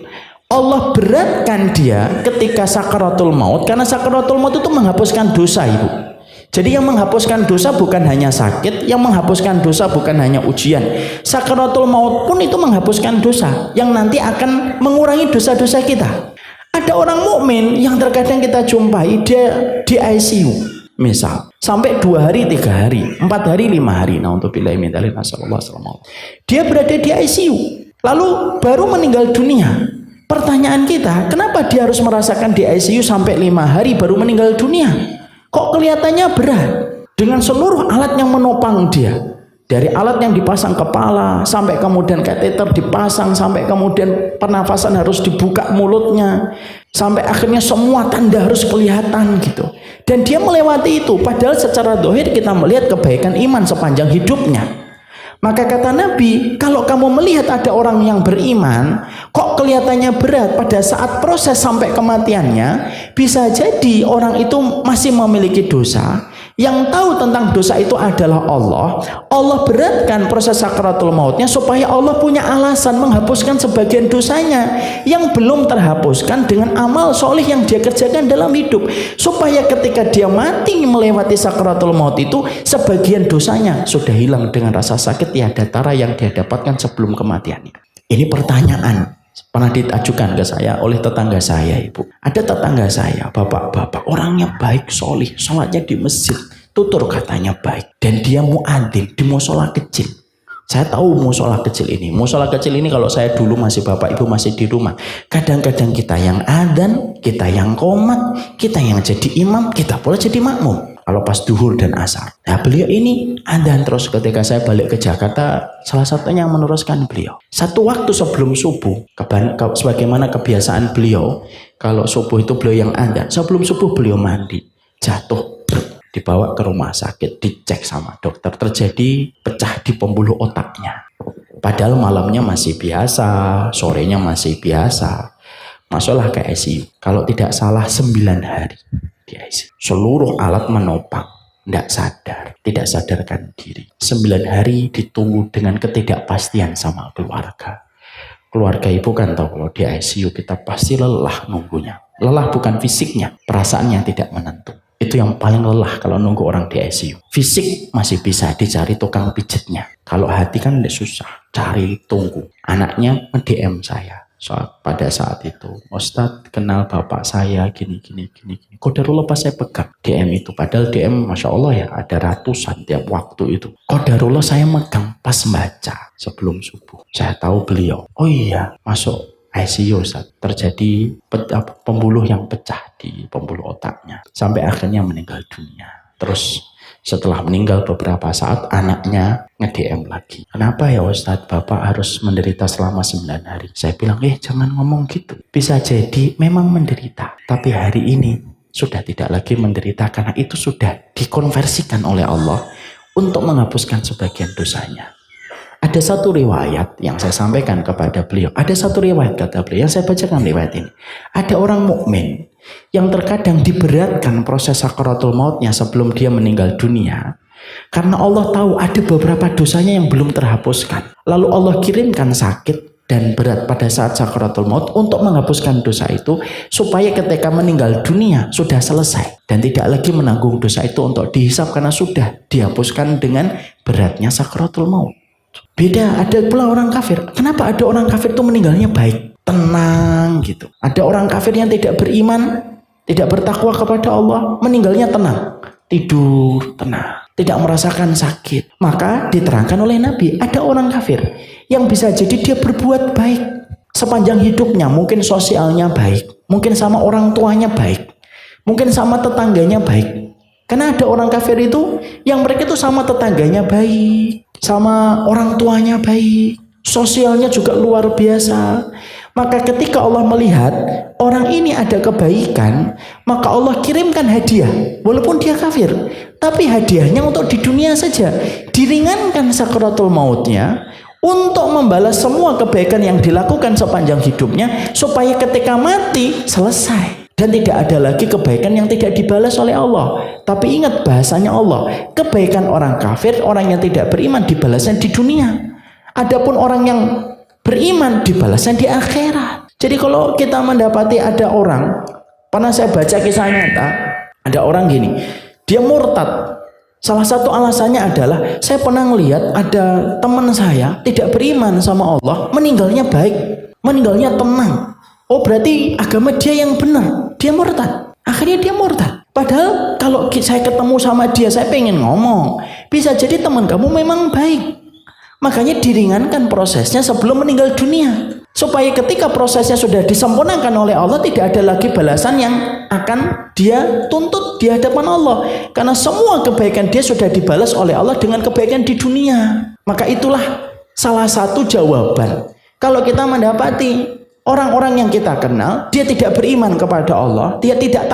Allah beratkan dia ketika sakaratul maut, karena sakaratul maut itu menghapuskan dosa, Ibu. Jadi yang menghapuskan dosa bukan hanya sakit, yang menghapuskan dosa bukan hanya ujian. Sakaratul maut pun itu menghapuskan dosa yang nanti akan mengurangi dosa-dosa kita. Ada orang mukmin yang terkadang kita jumpai dia di ICU. Misal sampai 2 hari, 3 hari, 4 hari, 5 hari. Nah, untuk billahi min dzalik, dia berada di ICU lalu baru meninggal dunia. Pertanyaan kita, kenapa dia harus merasakan di ICU sampai 5 hari baru meninggal dunia? Kok kelihatannya berat dengan seluruh alat yang menopang dia, dari alat yang dipasang kepala sampai kemudian kateter dipasang, sampai kemudian pernafasan harus dibuka mulutnya, sampai akhirnya semua tanda harus kelihatan gitu. Dan dia melewati itu, padahal secara zahir kita melihat kebaikan iman sepanjang hidupnya. Maka kata Nabi, kalau kamu melihat ada orang yang beriman, kok kelihatannya berat pada saat proses sampai kematiannya, bisa jadi orang itu masih memiliki dosa. Yang tahu tentang dosa itu adalah Allah. Allah beratkan proses sakaratul mautnya supaya Allah punya alasan menghapuskan sebagian dosanya yang belum terhapuskan dengan amal soleh yang dia kerjakan dalam hidup, supaya ketika dia mati melewati sakaratul maut itu, sebagian dosanya sudah hilang dengan rasa sakit tiada tara yang dia dapatkan sebelum kematiannya. Ini pertanyaan pernah diajukan ke saya oleh tetangga saya, Ibu. Ada tetangga saya, bapak-bapak, orangnya baik, solih, sholatnya di masjid, tutur katanya baik, dan dia muadzin di musola kecil. Saya tahu musola kecil ini. Musola kecil ini kalau saya dulu masih bapak ibu masih di rumah, kadang-kadang kita yang adzan, kita yang qomat, kita yang jadi imam, kita pula jadi makmum. Kalau pas duhur dan asar. Nah, beliau ini adzan terus ketika saya balik ke Jakarta, salah satunya yang meneruskan beliau. Satu waktu sebelum subuh, sebagaimana kebiasaan beliau, kalau subuh itu beliau yang adzan. Sebelum subuh beliau mandi, jatuh, dibawa ke rumah sakit, dicek sama dokter, terjadi pecah di pembuluh otaknya. Padahal malamnya masih biasa, sorenya masih biasa. Masuklah ke ICU. Kalau tidak salah 9 hari di ICU. Seluruh alat menopang, tidak sadar, tidak sadarkan diri. 9 hari ditunggu dengan ketidakpastian sama keluarga. Keluarga ibu kan tahu kalau di ICU kita pasti lelah nunggunya. Lelah bukan fisiknya, perasaannya tidak menentu. Itu yang paling lelah kalau nunggu orang di ICU. Fisik masih bisa dicari tukang pijetnya. Kalau hati kan susah, cari tunggu. Anaknya nge-DM saya pada saat itu, Ustadz kenal bapak saya gini. Qadarullah pas saya pegang DM itu, padahal DM Masya Allah ya ada ratusan tiap waktu itu. Qadarullah saya megang pas baca sebelum subuh. Saya tahu beliau, oh iya masuk ICU, Ustaz. Terjadi pembuluh yang pecah di pembuluh otaknya sampai akhirnya meninggal dunia. Terus setelah meninggal beberapa saat, anaknya nge-DM lagi, kenapa ya Ustadz bapak harus menderita selama 9 hari? Saya bilang, jangan ngomong gitu. Bisa jadi memang menderita, tapi hari ini sudah tidak lagi menderita karena itu sudah dikonversikan oleh Allah untuk menghapuskan sebagian dosanya. Ada satu riwayat yang saya sampaikan kepada beliau. Ada satu riwayat kata beliau, yang saya bacakan riwayat ini. Ada orang mukmin yang terkadang diberatkan proses sakaratul mautnya sebelum dia meninggal dunia. Karena Allah tahu ada beberapa dosanya yang belum terhapuskan. Lalu Allah kirimkan sakit dan berat pada saat sakaratul maut untuk menghapuskan dosa itu. Supaya ketika meninggal dunia sudah selesai. Dan tidak lagi menanggung dosa itu untuk dihisap karena sudah dihapuskan dengan beratnya sakaratul maut. Beda, ada pula orang kafir. Kenapa ada orang kafir itu meninggalnya baik, tenang gitu. Ada orang kafir yang tidak beriman, tidak bertakwa kepada Allah, meninggalnya tenang, tidur tenang, tidak merasakan sakit. Maka diterangkan oleh Nabi, ada orang kafir yang bisa jadi dia berbuat baik sepanjang hidupnya. Mungkin sosialnya baik, mungkin sama orang tuanya baik, mungkin sama tetangganya baik. Karena ada orang kafir itu yang mereka itu sama tetangganya baik, sama orang tuanya baik, sosialnya juga luar biasa. Maka ketika Allah melihat orang ini ada kebaikan, maka Allah kirimkan hadiah walaupun dia kafir, tapi hadiahnya untuk di dunia saja, diringankan sakaratul mautnya untuk membalas semua kebaikan yang dilakukan sepanjang hidupnya, supaya ketika mati selesai. Dan tidak ada lagi kebaikan yang tidak dibalas oleh Allah. Tapi ingat bahasanya Allah, kebaikan orang kafir, orang yang tidak beriman dibalasnya di dunia. Adapun orang yang beriman dibalasnya di akhirat. Jadi kalau kita mendapati ada orang, pernah saya baca kisah nyata, ada orang gini, dia murtad. Salah satu alasannya adalah, saya pernah melihat ada teman saya tidak beriman sama Allah, meninggalnya baik, meninggalnya tenang. Oh berarti agama dia yang benar, dia murtad. Akhirnya dia murtad. Padahal kalau saya ketemu sama dia, saya pengen ngomong, bisa jadi teman kamu memang baik. Makanya diringankan prosesnya sebelum meninggal dunia. Supaya ketika prosesnya sudah disempurnakan oleh Allah, tidak ada lagi balasan yang akan dia tuntut di hadapan Allah. Karena semua kebaikan dia sudah dibalas oleh Allah dengan kebaikan di dunia. Maka itulah salah satu jawaban. Kalau kita mendapati Orang-orang yang kita kenal, dia tidak beriman kepada Allah, dia tidak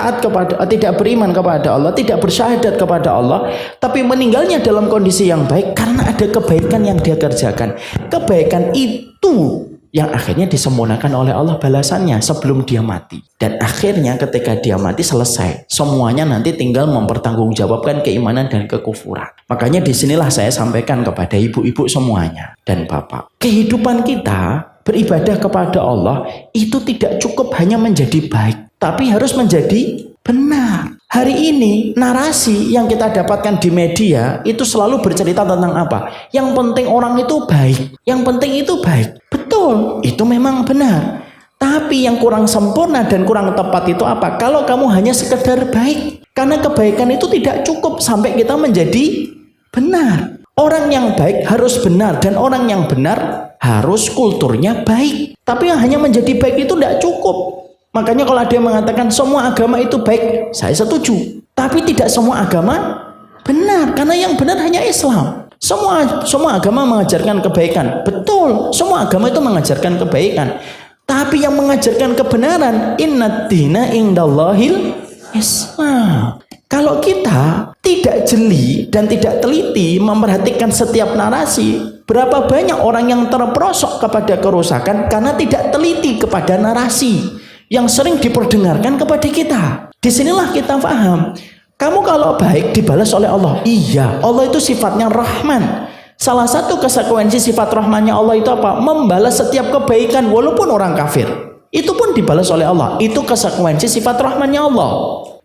tidak beriman kepada Allah, tidak bersyahadat kepada Allah, tapi meninggalnya dalam kondisi yang baik karena ada kebaikan yang dia kerjakan. Kebaikan itu yang akhirnya disempurnakan oleh Allah balasannya sebelum dia mati. Dan akhirnya ketika dia mati selesai. Semuanya nanti tinggal mempertanggungjawabkan keimanan dan kekufuran. Makanya disinilah saya sampaikan kepada ibu-ibu semuanya dan bapak. Kehidupan kita beribadah kepada Allah itu tidak cukup hanya menjadi baik, tapi harus menjadi benar. Hari ini narasi yang kita dapatkan di media itu selalu bercerita tentang apa? Yang penting orang itu baik, yang penting itu baik. Betul, itu memang benar. Tapi yang kurang sempurna dan kurang tepat itu apa? Kalau kamu hanya sekedar baik, karena kebaikan itu tidak cukup sampai kita menjadi benar. Orang yang baik harus benar, dan orang yang benar harus kulturnya baik. Tapi yang hanya menjadi baik itu tidak cukup. Makanya kalau ada yang mengatakan semua agama itu baik, saya setuju. Tapi tidak semua agama benar, karena yang benar hanya Islam. Semua agama mengajarkan kebaikan. Betul, semua agama itu mengajarkan kebaikan. Tapi yang mengajarkan kebenaran, innad dina indallahil Islam. Kalau kita tidak jeli dan tidak teliti memperhatikan setiap narasi, berapa banyak orang yang terperosok kepada kerusakan karena tidak teliti kepada narasi yang sering diperdengarkan kepada kita. Disinilah kita paham. Kamu kalau baik dibalas oleh Allah. Iya, Allah itu sifatnya Rahman. Salah satu konsekuensi sifat Rahmannya Allah itu apa? Membalas setiap kebaikan walaupun orang kafir. Itu pun dibalas oleh Allah. Itu konsekuensi sifat Rahmannya Allah.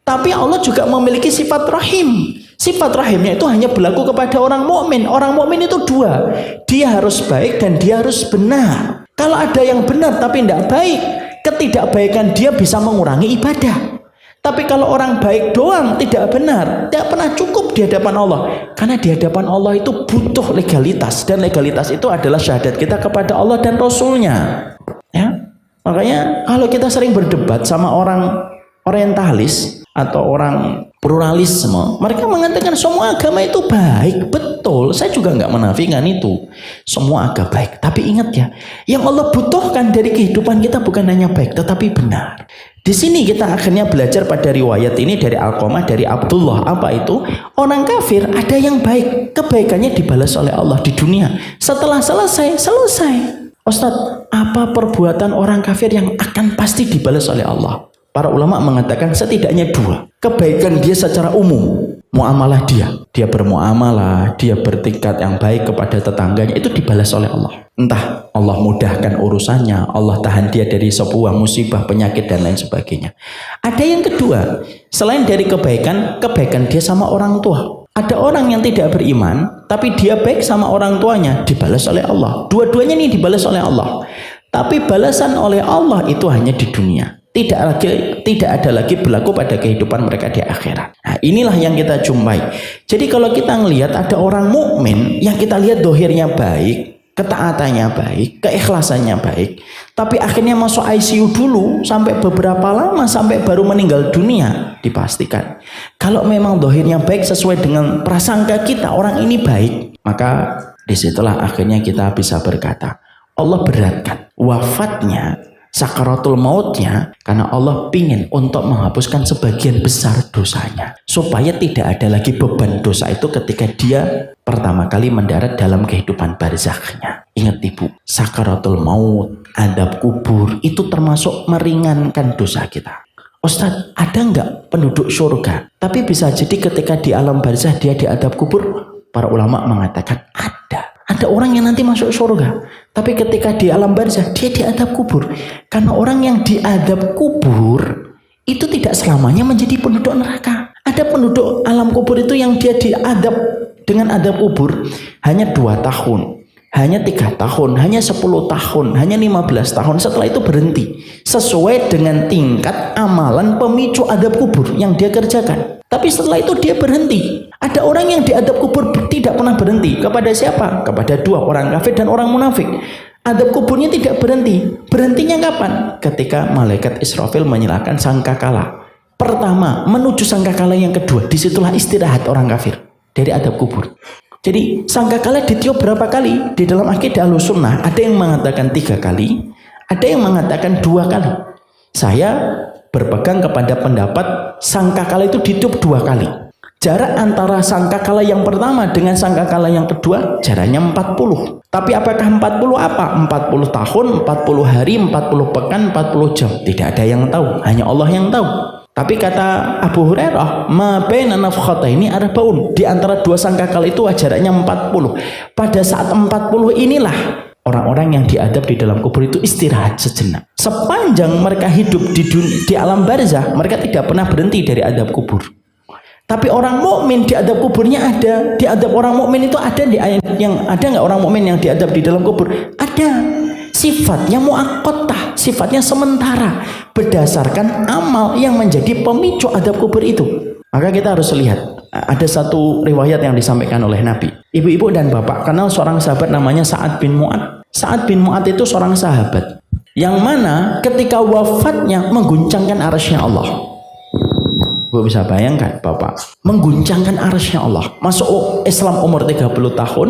Tapi Allah juga memiliki sifat rahim. Sifat rahimnya itu hanya berlaku kepada orang mukmin. Orang mukmin itu dua. Dia harus baik dan dia harus benar. Kalau ada yang benar tapi tidak baik, ketidakbaikan dia bisa mengurangi ibadah. Tapi kalau orang baik doang tidak benar, tidak pernah cukup di hadapan Allah. Karena di hadapan Allah itu butuh legalitas. Dan legalitas itu adalah syahadat kita kepada Allah dan Rasulnya. Ya? Makanya kalau kita sering berdebat sama orang orientalis atau orang pluralisme, mereka mengatakan semua agama itu baik. Betul, saya juga nggak menafikan itu. Semua agama baik. Tapi ingat ya, yang Allah butuhkan dari kehidupan kita bukan hanya baik, tetapi benar. Di sini kita akhirnya belajar pada riwayat ini dari Alqamah, dari Abdullah. Apa itu? Orang kafir ada yang baik, kebaikannya dibalas oleh Allah di dunia. Setelah selesai. Ustadz, apa perbuatan orang kafir yang akan pasti dibalas oleh Allah? Para ulama mengatakan setidaknya dua. Kebaikan dia secara umum, muamalah dia bermuamalah, dia bertingkat yang baik kepada tetangganya, itu dibalas oleh Allah. Entah Allah mudahkan urusannya, Allah tahan dia dari sebuah musibah, penyakit dan lain sebagainya. Ada yang kedua, selain dari kebaikan dia sama orang tua. Ada orang yang tidak beriman, tapi dia baik sama orang tuanya, dibalas oleh Allah. Dua-duanya ini dibalas oleh Allah. Tapi balasan oleh Allah itu hanya di dunia. Tidak ada lagi berlaku pada kehidupan mereka di akhirat. Nah, inilah yang kita jumpai. Jadi kalau kita melihat ada orang mukmin yang kita lihat dohirnya baik, ketaatannya baik, keikhlasannya baik, tapi akhirnya masuk ICU dulu sampai beberapa lama sampai baru meninggal dunia, dipastikan kalau memang dohirnya baik sesuai dengan prasangka kita orang ini baik, maka disitulah akhirnya kita bisa berkata Allah beratkan wafatnya, sakaratul mautnya, karena Allah ingin untuk menghapuskan sebagian besar dosanya supaya tidak ada lagi beban dosa itu ketika dia pertama kali mendarat dalam kehidupan barzakhnya. Ingat ibu, sakaratul maut, adab kubur itu termasuk meringankan dosa kita. Ustadz, ada nggak penduduk surga tapi bisa jadi ketika di alam barzakh dia di adab kubur? Para ulama mengatakan ada orang yang nanti masuk surga, tapi ketika di alam barzakh dia diadab kubur. Karena orang yang diadab kubur itu tidak selamanya menjadi penduduk neraka. Ada penduduk alam kubur itu yang dia diadab dengan adab kubur hanya 2 tahun, hanya 3 tahun, hanya 10 tahun, hanya 15 tahun. Setelah itu berhenti sesuai dengan tingkat amalan pemicu adab kubur yang dia kerjakan. Tapi setelah itu dia berhenti. Ada orang yang diadab kubur tidak pernah berhenti. Kepada siapa? Kepada 2 orang kafir dan orang munafik. Adab kuburnya tidak berhenti. Berhentinya kapan? Ketika malaikat Israfil menyalakan sangkakala. Pertama, menuju sangkakala yang kedua. Disitulah istirahat orang kafir dari adab kubur. Jadi sangkakala ditiup berapa kali? Di dalam akidah Ahlussunnah ada yang mengatakan 3 kali, Ada yang mengatakan 2 kali. Saya berpegang kepada pendapat sangkakala itu ditiup 2 kali. Jarak antara sangkakala yang pertama dengan sangkakala yang kedua jaraknya 40. Tapi apakah 40 apa? 40 tahun, 40 hari, 40 pekan, 40 jam. Tidak ada yang tahu, hanya Allah yang tahu. Tapi kata Abu Hurairah, ma baina nafkhataini arbaun. Di antara 2 sangkakala itu jaraknya 40. Pada saat 40 inilah orang-orang yang diadab di dalam kubur itu istirahat sejenak. Sepanjang mereka hidup di alam barzah, mereka tidak pernah berhenti dari adab kubur. Tapi orang mukmin diadab kuburnya ada. Diadab orang mukmin itu ada di ayat yang ada nggak orang mukmin yang diadab di dalam kubur? Ada. Sifatnya muaqqatah, sifatnya sementara, berdasarkan amal yang menjadi pemicu adab kubur itu. Maka kita harus lihat, ada satu riwayat yang disampaikan oleh Nabi. Ibu-ibu dan bapak kenal seorang sahabat namanya Sa'ad bin Mu'ad. Sa'ad bin Mu'ad itu seorang sahabat yang mana ketika wafatnya mengguncangkan arasy-Nya Allah. Ibu bisa bayangkan bapak mengguncangkan arasy-Nya Allah. Masuk Islam umur 30 tahun,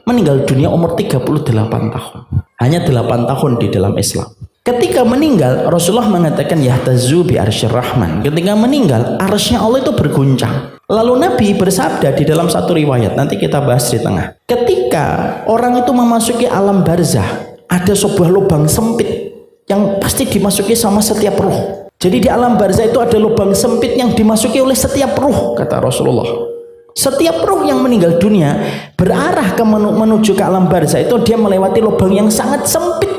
meninggal dunia umur 38 tahun. Hanya 8 tahun di dalam Islam. Ketika meninggal, Rasulullah mengatakan yahtazu bi arsyir rahman. Ketika meninggal, arasy-Nya Allah itu berguncang. Lalu Nabi bersabda di dalam satu riwayat, nanti kita bahas di tengah. Ketika orang itu memasuki alam barzah, ada sebuah lubang sempit yang pasti dimasuki sama setiap ruh. Jadi di alam barzah itu ada lubang sempit yang dimasuki oleh setiap ruh, kata Rasulullah. Setiap ruh yang meninggal dunia berarah menuju ke alam barzah itu dia melewati lubang yang sangat sempit.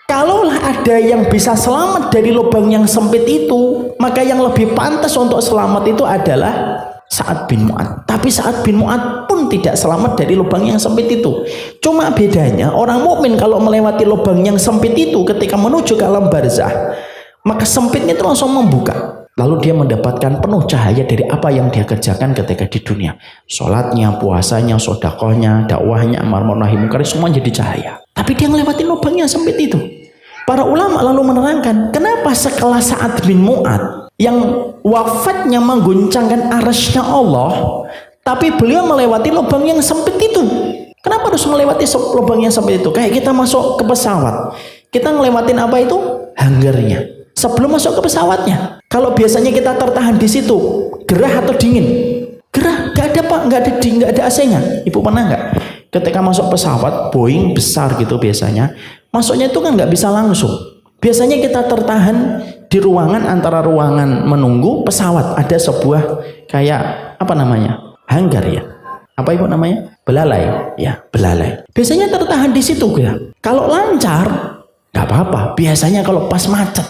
Kalaulah ada yang bisa selamat dari lubang yang sempit itu, maka yang lebih pantas untuk selamat itu adalah Sa'ad bin Mu'ad. Tapi Sa'ad bin Mu'ad pun tidak selamat dari lubang yang sempit itu. Cuma bedanya orang mukmin kalau melewati lubang yang sempit itu ketika menuju ke alam barzah, maka sempitnya itu langsung membuka. Lalu dia mendapatkan penuh cahaya dari apa yang dia kerjakan ketika di dunia. Sholatnya, puasanya, sodakohnya, dakwahnya, amar ma'ruf nahi munkar, semua jadi cahaya. Tapi dia melewati lubang yang sempit itu. Para ulama lalu menerangkan, kenapa sekelas Sa'ad bin Mu'ad yang wafatnya mengguncangkan arasy-Nya Allah, tapi beliau melewati lubang yang sempit itu. Kenapa harus melewati lubang yang sempit itu? Kayak kita masuk ke pesawat, kita ngelewatin apa itu? Hanggarnya. Sebelum masuk ke pesawatnya, kalau biasanya kita tertahan di situ, gerah atau dingin? Gerah, nggak ada pak, nggak ada AC-nya. Ibu pernah nggak? Ketika masuk pesawat Boeing besar gitu biasanya, masuknya itu kan nggak bisa langsung. Biasanya kita tertahan di ruangan antara ruangan menunggu pesawat. Ada sebuah kayak apa namanya? Hanggar ya. Apa ibu namanya? Belalai. Ya, belalai. Biasanya tertahan di situ ya. Kalau lancar, nggak apa-apa. Biasanya kalau pas macet,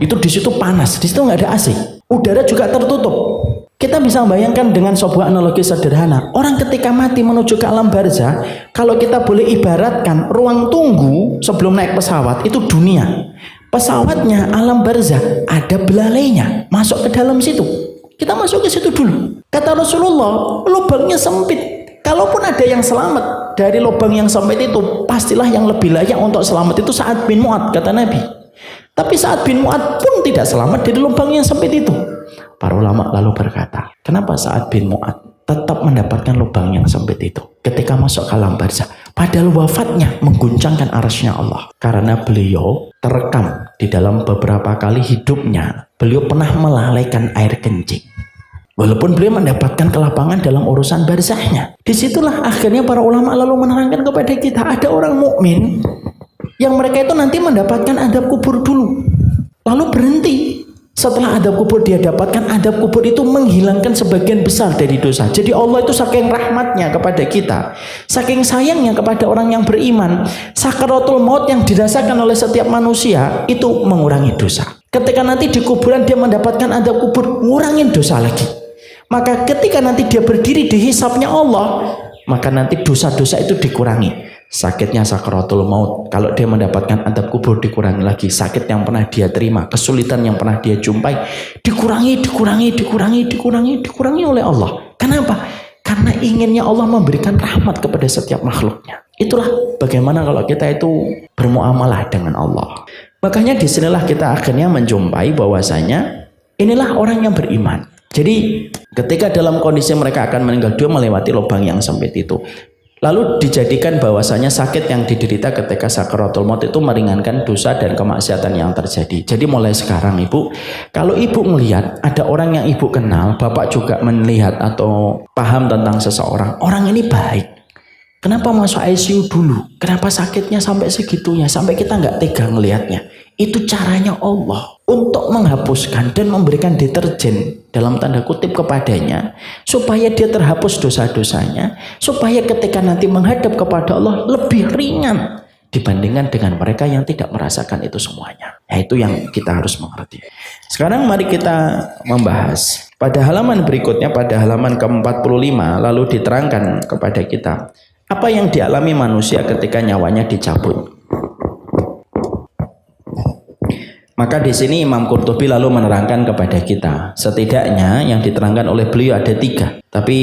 itu di situ panas, di situ nggak ada AC, udara juga tertutup. Kita bisa membayangkan dengan sebuah analogi sederhana. Orang ketika mati menuju ke alam barzah, kalau kita boleh ibaratkan ruang tunggu sebelum naik pesawat itu dunia. Pesawatnya alam barzah, ada belalainya, masuk ke dalam situ. Kita masuk ke situ dulu. Kata Rasulullah, lubangnya sempit. Kalaupun ada yang selamat dari lubang yang sempit itu, pastilah yang lebih layak untuk selamat itu Sa'ad bin Mu'ad, kata Nabi. Tapi Sa'ad bin Mu'ad pun tidak selamat dari lubang yang sempit itu. Para ulama lalu berkata, kenapa Sa'ad bin Mu'ad tetap mendapatkan lubang yang sempit itu ketika masuk ke alam barzah? Padahal wafatnya mengguncangkan arasy-Nya Allah. Karena beliau terekam di dalam beberapa kali hidupnya, beliau pernah melalaikan air kencing. Walaupun beliau mendapatkan kelapangan dalam urusan barzahnya. Disitulah akhirnya para ulama lalu menerangkan kepada kita, ada orang mukmin yang mereka itu nanti mendapatkan adab kubur dulu, lalu berhenti. Setelah adab kubur dia dapatkan, adab kubur itu menghilangkan sebagian besar dari dosa. Jadi Allah itu saking rahmatnya kepada kita, saking sayangnya kepada orang yang beriman, sakaratul maut yang dirasakan oleh setiap manusia itu mengurangi dosa. Ketika nanti di kuburan dia mendapatkan adab kubur, ngurangin dosa lagi. Maka ketika nanti dia berdiri di hisabnya Allah, maka nanti dosa-dosa itu dikurangi. Sakitnya sakaratul maut, kalau dia mendapatkan adab kubur dikurangi lagi. Sakit yang pernah dia terima, kesulitan yang pernah dia jumpai, dikurangi oleh Allah. Kenapa? Karena inginnya Allah memberikan rahmat kepada setiap makhluknya. Itulah bagaimana kalau kita itu bermuamalah dengan Allah. Makanya disinilah kita akhirnya menjumpai bahwasanya inilah orang yang beriman. Jadi ketika dalam kondisi mereka akan meninggal dunia melewati lubang yang sempit itu, Lalu dijadikan bahwasanya sakit yang diderita ketika sakaratul maut itu meringankan dosa dan kemaksiatan yang terjadi. Jadi mulai sekarang ibu, kalau ibu melihat ada orang yang ibu kenal, bapak juga melihat atau paham tentang seseorang, orang ini baik, kenapa masuk ICU dulu? Kenapa sakitnya sampai segitunya? Sampai kita nggak tega ngelihatnya. Itu caranya Allah untuk menghapuskan dan memberikan deterjen dalam tanda kutip kepadanya supaya dia terhapus dosa-dosanya, supaya ketika nanti menghadap kepada Allah lebih ringan dibandingkan dengan mereka yang tidak merasakan itu semuanya. Ya, itu yang kita harus mengerti. Sekarang mari kita membahas pada halaman berikutnya, pada halaman ke-45, lalu diterangkan kepada kita apa yang dialami manusia ketika nyawanya dicabut. Maka di sini Imam Qurtubi lalu menerangkan kepada kita, setidaknya yang diterangkan oleh beliau ada 3. Tapi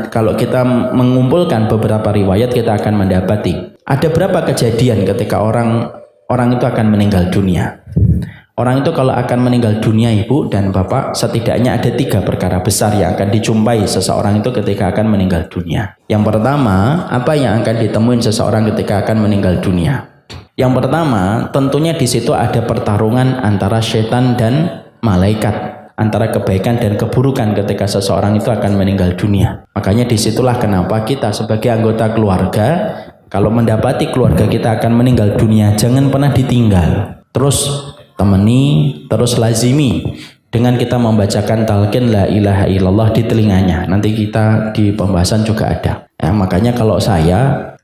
kalau kita mengumpulkan beberapa riwayat, kita akan mendapati ada berapa kejadian ketika orang itu akan meninggal dunia. Orang itu kalau akan meninggal dunia ibu dan bapak, setidaknya ada 3 perkara besar yang akan dijumpai seseorang itu ketika akan meninggal dunia. Yang pertama, apa yang akan ditemuin seseorang ketika akan meninggal dunia? Yang pertama, tentunya di situ ada pertarungan antara setan dan malaikat, antara kebaikan dan keburukan ketika seseorang itu akan meninggal dunia. Makanya disitulah kenapa kita sebagai anggota keluarga, kalau mendapati keluarga kita akan meninggal dunia, jangan pernah ditinggal. Terus temani, terus lazimi dengan kita membacakan talqin la ilaha illallah di telinganya. Nanti kita di pembahasan juga ada. Ya, makanya kalau saya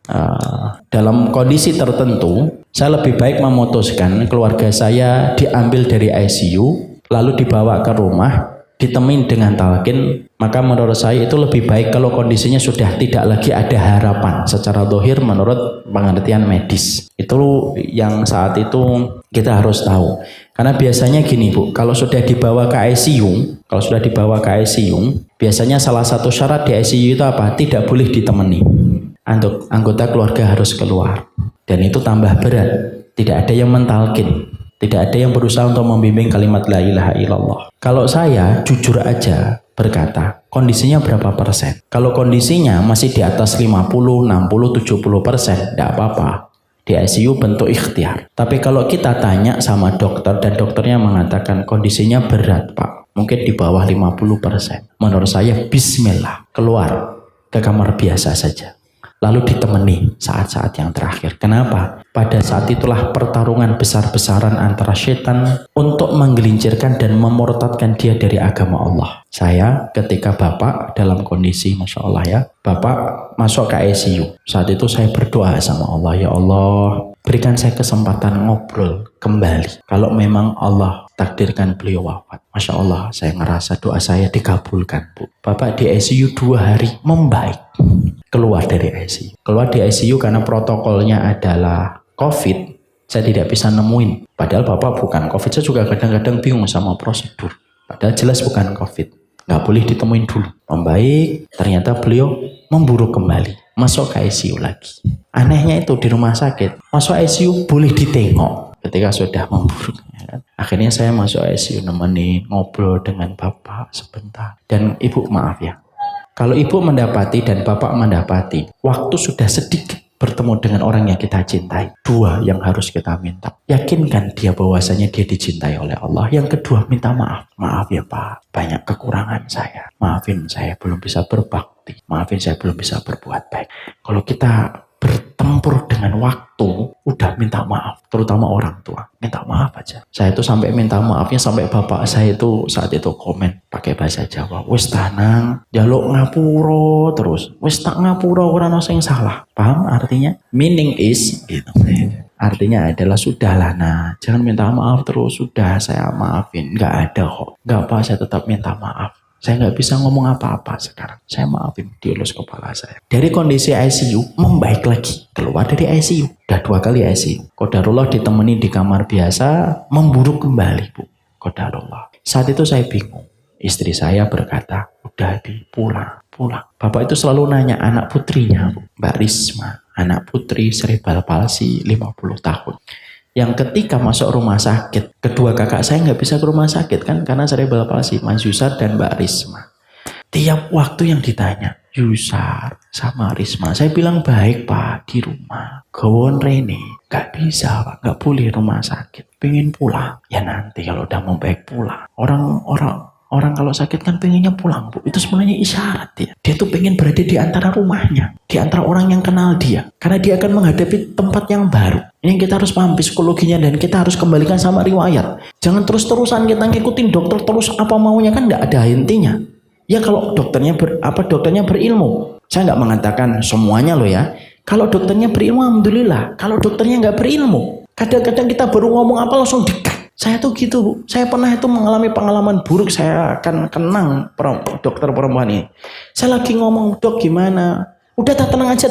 dalam kondisi tertentu, saya lebih baik memutuskan keluarga saya diambil dari ICU lalu dibawa ke rumah, ditemin dengan talqin. Maka menurut saya itu lebih baik kalau kondisinya sudah tidak lagi ada harapan secara zahir menurut pengertian medis. Itu yang saat itu kita harus tahu. Karena biasanya gini Bu, kalau sudah dibawa ke ICU, biasanya salah satu syarat di ICU itu apa? Tidak boleh ditemani. Anggota keluarga harus keluar, dan itu tambah berat. Tidak ada yang mentalkin, tidak ada yang berusaha untuk membimbing kalimat la ilaha illallah. Kalau saya jujur aja berkata, kondisinya berapa persen? Kalau kondisinya masih di atas 50, 60, 70%, tidak apa-apa. Di ICU bentuk ikhtiar. Tapi kalau kita tanya sama dokter dan dokternya mengatakan kondisinya berat Pak, mungkin di bawah 50%. Menurut saya bismillah, keluar ke kamar biasa saja. Lalu ditemani saat-saat yang terakhir. Kenapa? Pada saat itulah pertarungan besar-besaran antara setan untuk menggelincirkan dan memurtadkan dia dari agama Allah. Saya ketika bapak dalam kondisi Masya Allah ya, bapak masuk ke ICU. Saat itu saya berdoa sama Allah, ya Allah berikan saya kesempatan ngobrol kembali. Kalau memang Allah takdirkan beliau wafat. Masya Allah, saya ngerasa doa saya dikabulkan Bu. Bapak di ICU 2 hari membaik. Keluar dari ICU. Keluar di ICU karena protokolnya adalah COVID, saya tidak bisa nemuin. Padahal Bapak bukan COVID, saya juga kadang-kadang bingung sama prosedur. Padahal jelas bukan COVID. Nggak boleh ditemuin dulu. Membaik, ternyata beliau memburuk kembali. Masuk ke ICU lagi. Anehnya itu di rumah sakit, masuk ICU boleh ditengok ketika sudah memburuk. Akhirnya saya masuk ICU nemenin, ngobrol dengan Bapak sebentar. Dan Ibu maaf ya, kalau ibu mendapati dan bapak mendapati waktu sudah sedikit bertemu dengan orang yang kita cintai, 2 yang harus kita minta. Yakinkan dia bahwasanya dia dicintai oleh Allah. Yang kedua, minta maaf. Maaf ya Pak, banyak kekurangan saya. Maafin saya belum bisa berbakti. Maafin saya belum bisa berbuat baik. Kalau kita bertempur dengan waktu, udah minta maaf, terutama orang tua, minta maaf aja. Saya itu sampai minta maafnya sampai bapak saya itu saat itu komen pakai bahasa Jawa, wis tanang, jaluk ngapuro terus, wis tak ngapuro ora ono sing salah. Paham artinya? Meaning is gitu. Artinya adalah sudahlah nah, jangan minta maaf terus, sudah saya maafin, nggak ada kok, nggak apa, saya tetap minta maaf. Saya nggak bisa ngomong apa-apa sekarang. Saya maafin, dielus kepala saya. Dari kondisi ICU, membaik lagi. Keluar dari ICU. Udah 2 kali ICU. Qadarullah ditemani di kamar biasa, memburuk kembali Bu. Qadarullah. Saat itu saya bingung. Istri saya berkata, udah pulang. Bapak itu selalu nanya anak putrinya Bu. Mbak Risma. Anak putri cerebral palsy 50 tahun. Yang ketika masuk rumah sakit, kedua kakak saya nggak bisa ke rumah sakit kan karena cerebral palsy, Mas Yusar dan Mbak Risma. Tiap waktu yang ditanya, Yusar, sama Risma. Saya bilang baik Pak di rumah. Gawon Rene, gak bisa Pak, gak boleh rumah sakit. Pengen pulang, ya nanti kalau udah mau baik pulang. Orang kalau sakit kan pengennya pulang Bu. Itu sebenarnya isyarat ya. Dia tuh pengen berada di antara rumahnya, di antara orang yang kenal dia. Karena dia akan menghadapi tempat yang baru. Ini yang kita harus paham psikologinya dan kita harus kembalikan sama riwayat. Jangan terus-terusan kita ngikutin dokter terus apa maunya, kan nggak ada intinya. Ya kalau dokternya dokternya berilmu. Saya nggak mengatakan semuanya loh ya. Kalau dokternya berilmu, alhamdulillah. Kalau dokternya nggak berilmu, kadang-kadang kita baru ngomong apa langsung dekat. Saya tuh gitu Bu. Saya pernah itu mengalami pengalaman buruk. Saya akan kenang dokter perempuan ini. Saya lagi ngomong, dok gimana? Udah tenang aja.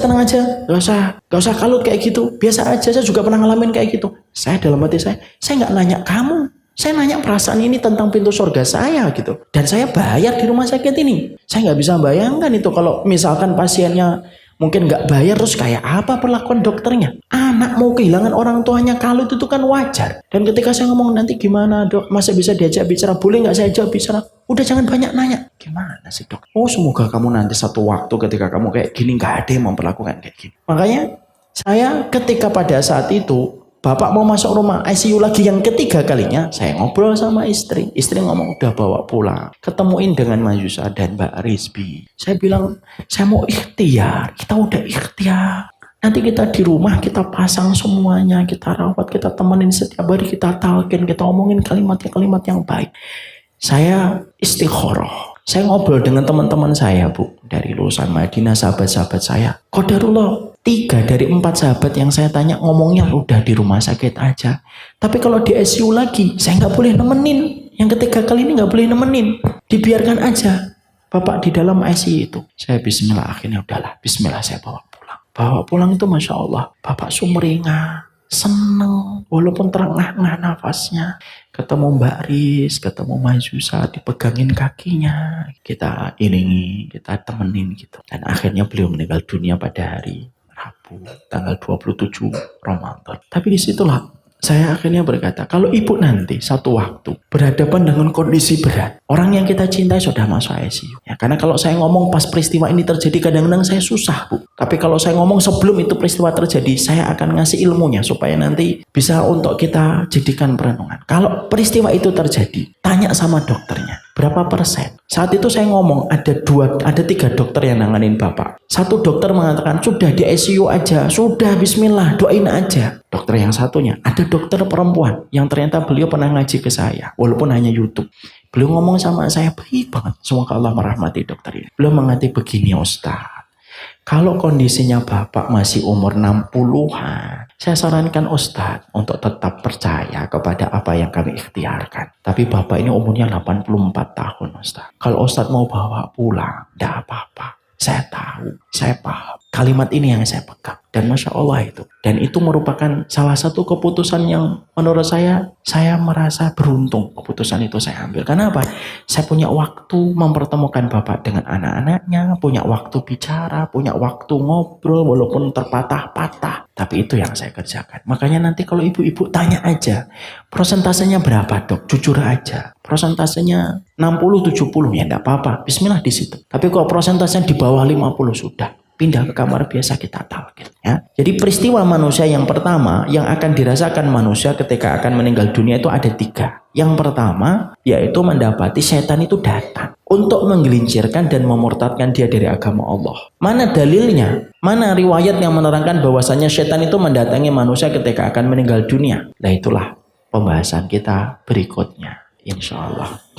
Gak usah kalut kayak gitu. Biasa aja, saya juga pernah ngalamin kayak gitu. Saya dalam hati saya nggak nanya kamu. Saya nanya perasaan ini tentang pintu surga saya gitu. Dan saya bayar di rumah sakit ini. Saya nggak bisa bayangkan itu kalau misalkan pasiennya mungkin nggak bayar, terus kayak apa perlakuan dokternya. Anak mau kehilangan orang tuanya kalau itu kan wajar. Dan ketika saya ngomong nanti gimana dok, masih bisa diajak bicara, boleh nggak saya ajak bicara? Udah jangan banyak nanya. Gimana sih dok? Oh semoga kamu nanti satu waktu ketika kamu kayak gini nggak ada yang memperlakukan kayak gini. Makanya saya ketika pada saat itu Bapak mau masuk rumah ICU lagi yang ketiga kalinya, saya ngobrol sama istri. Istri ngomong udah bawa pulang. Ketemuin dengan Mas Yusa dan Mbak Rizbi. Saya bilang, saya mau ikhtiar. Kita udah ikhtiar. Nanti kita di rumah kita pasang semuanya, kita rawat, kita temenin setiap hari, kita talkin, kita omongin kalimat yang baik. Saya istikharah. Saya ngobrol dengan teman-teman saya Bu, dari lulusan Madinah, sahabat-sahabat saya. Qadarullah, 3 dari 4 sahabat yang saya tanya ngomongnya udah di rumah sakit aja. Tapi kalau di ICU lagi, saya nggak boleh nemenin. Yang ketiga kali ini nggak boleh nemenin. Dibiarkan aja. Bapak di dalam ICU itu. Saya bismillah, akhirnya udahlah. Bismillah saya bawa pulang. Bawa pulang itu Masya Allah. Bapak sumringah. Seneng. Walaupun terengah-engah nafasnya. Ketemu Mbak Riz, ketemu Mas Yusa, dipegangin kakinya. Kita iringi, kita temenin gitu. Dan akhirnya beliau meninggal dunia pada hari Rabu tanggal 27 Ramadan. Tapi disitulah saya akhirnya berkata, kalau ibu nanti satu waktu berhadapan dengan kondisi berat, orang yang kita cintai sudah masuk ICU. Ya, karena kalau saya ngomong pas peristiwa ini terjadi, kadang-kadang saya susah Bu. Tapi kalau saya ngomong sebelum itu peristiwa terjadi, saya akan ngasih ilmunya supaya nanti bisa untuk kita jadikan perenungan. Kalau peristiwa itu terjadi, tanya sama dokternya. Berapa persen? Saat itu saya ngomong ada 3 dokter yang nanganin Bapak. Satu dokter mengatakan sudah di ICU aja, sudah bismillah doain aja. Dokter yang satunya ada dokter perempuan yang ternyata beliau pernah ngaji ke saya, walaupun hanya YouTube. Beliau ngomong sama saya baik banget. Semoga Allah merahmati dokter ini. Beliau mengatakan begini Ustaz. Kalau kondisinya Bapak masih umur 60-an, saya sarankan Ustadz untuk tetap percaya kepada apa yang kami ikhtiarkan. Tapi Bapak ini umurnya 84 tahun Ustadz. Kalau Ustadz mau bawa pulang, tidak apa-apa. Saya tahu, saya paham. Kalimat ini yang saya pegang. Dan Masya Allah itu. Dan itu merupakan salah satu keputusan yang menurut saya merasa beruntung. Keputusan itu saya ambil. Karena apa? Saya punya waktu mempertemukan Bapak dengan anak-anaknya. Punya waktu bicara. Punya waktu ngobrol walaupun terpatah-patah. Tapi itu yang saya kerjakan. Makanya nanti kalau ibu-ibu tanya aja. Prosentasenya berapa dok? Jujur aja. Prosentasenya 60-70 ya enggak apa-apa. Bismillah di situ. Tapi kalau prosentasenya di bawah 50 sudah. Pindah ke kamar biasa kita talqin ya. Jadi peristiwa manusia yang pertama yang akan dirasakan manusia ketika akan meninggal dunia itu ada 3. Yang pertama yaitu mendapati setan itu datang untuk menggelincirkan dan memurtadkan dia dari agama Allah. Mana dalilnya? Mana riwayat yang menerangkan bahwasanya setan itu mendatangi manusia ketika akan meninggal dunia? Nah itulah pembahasan kita berikutnya insyaallah.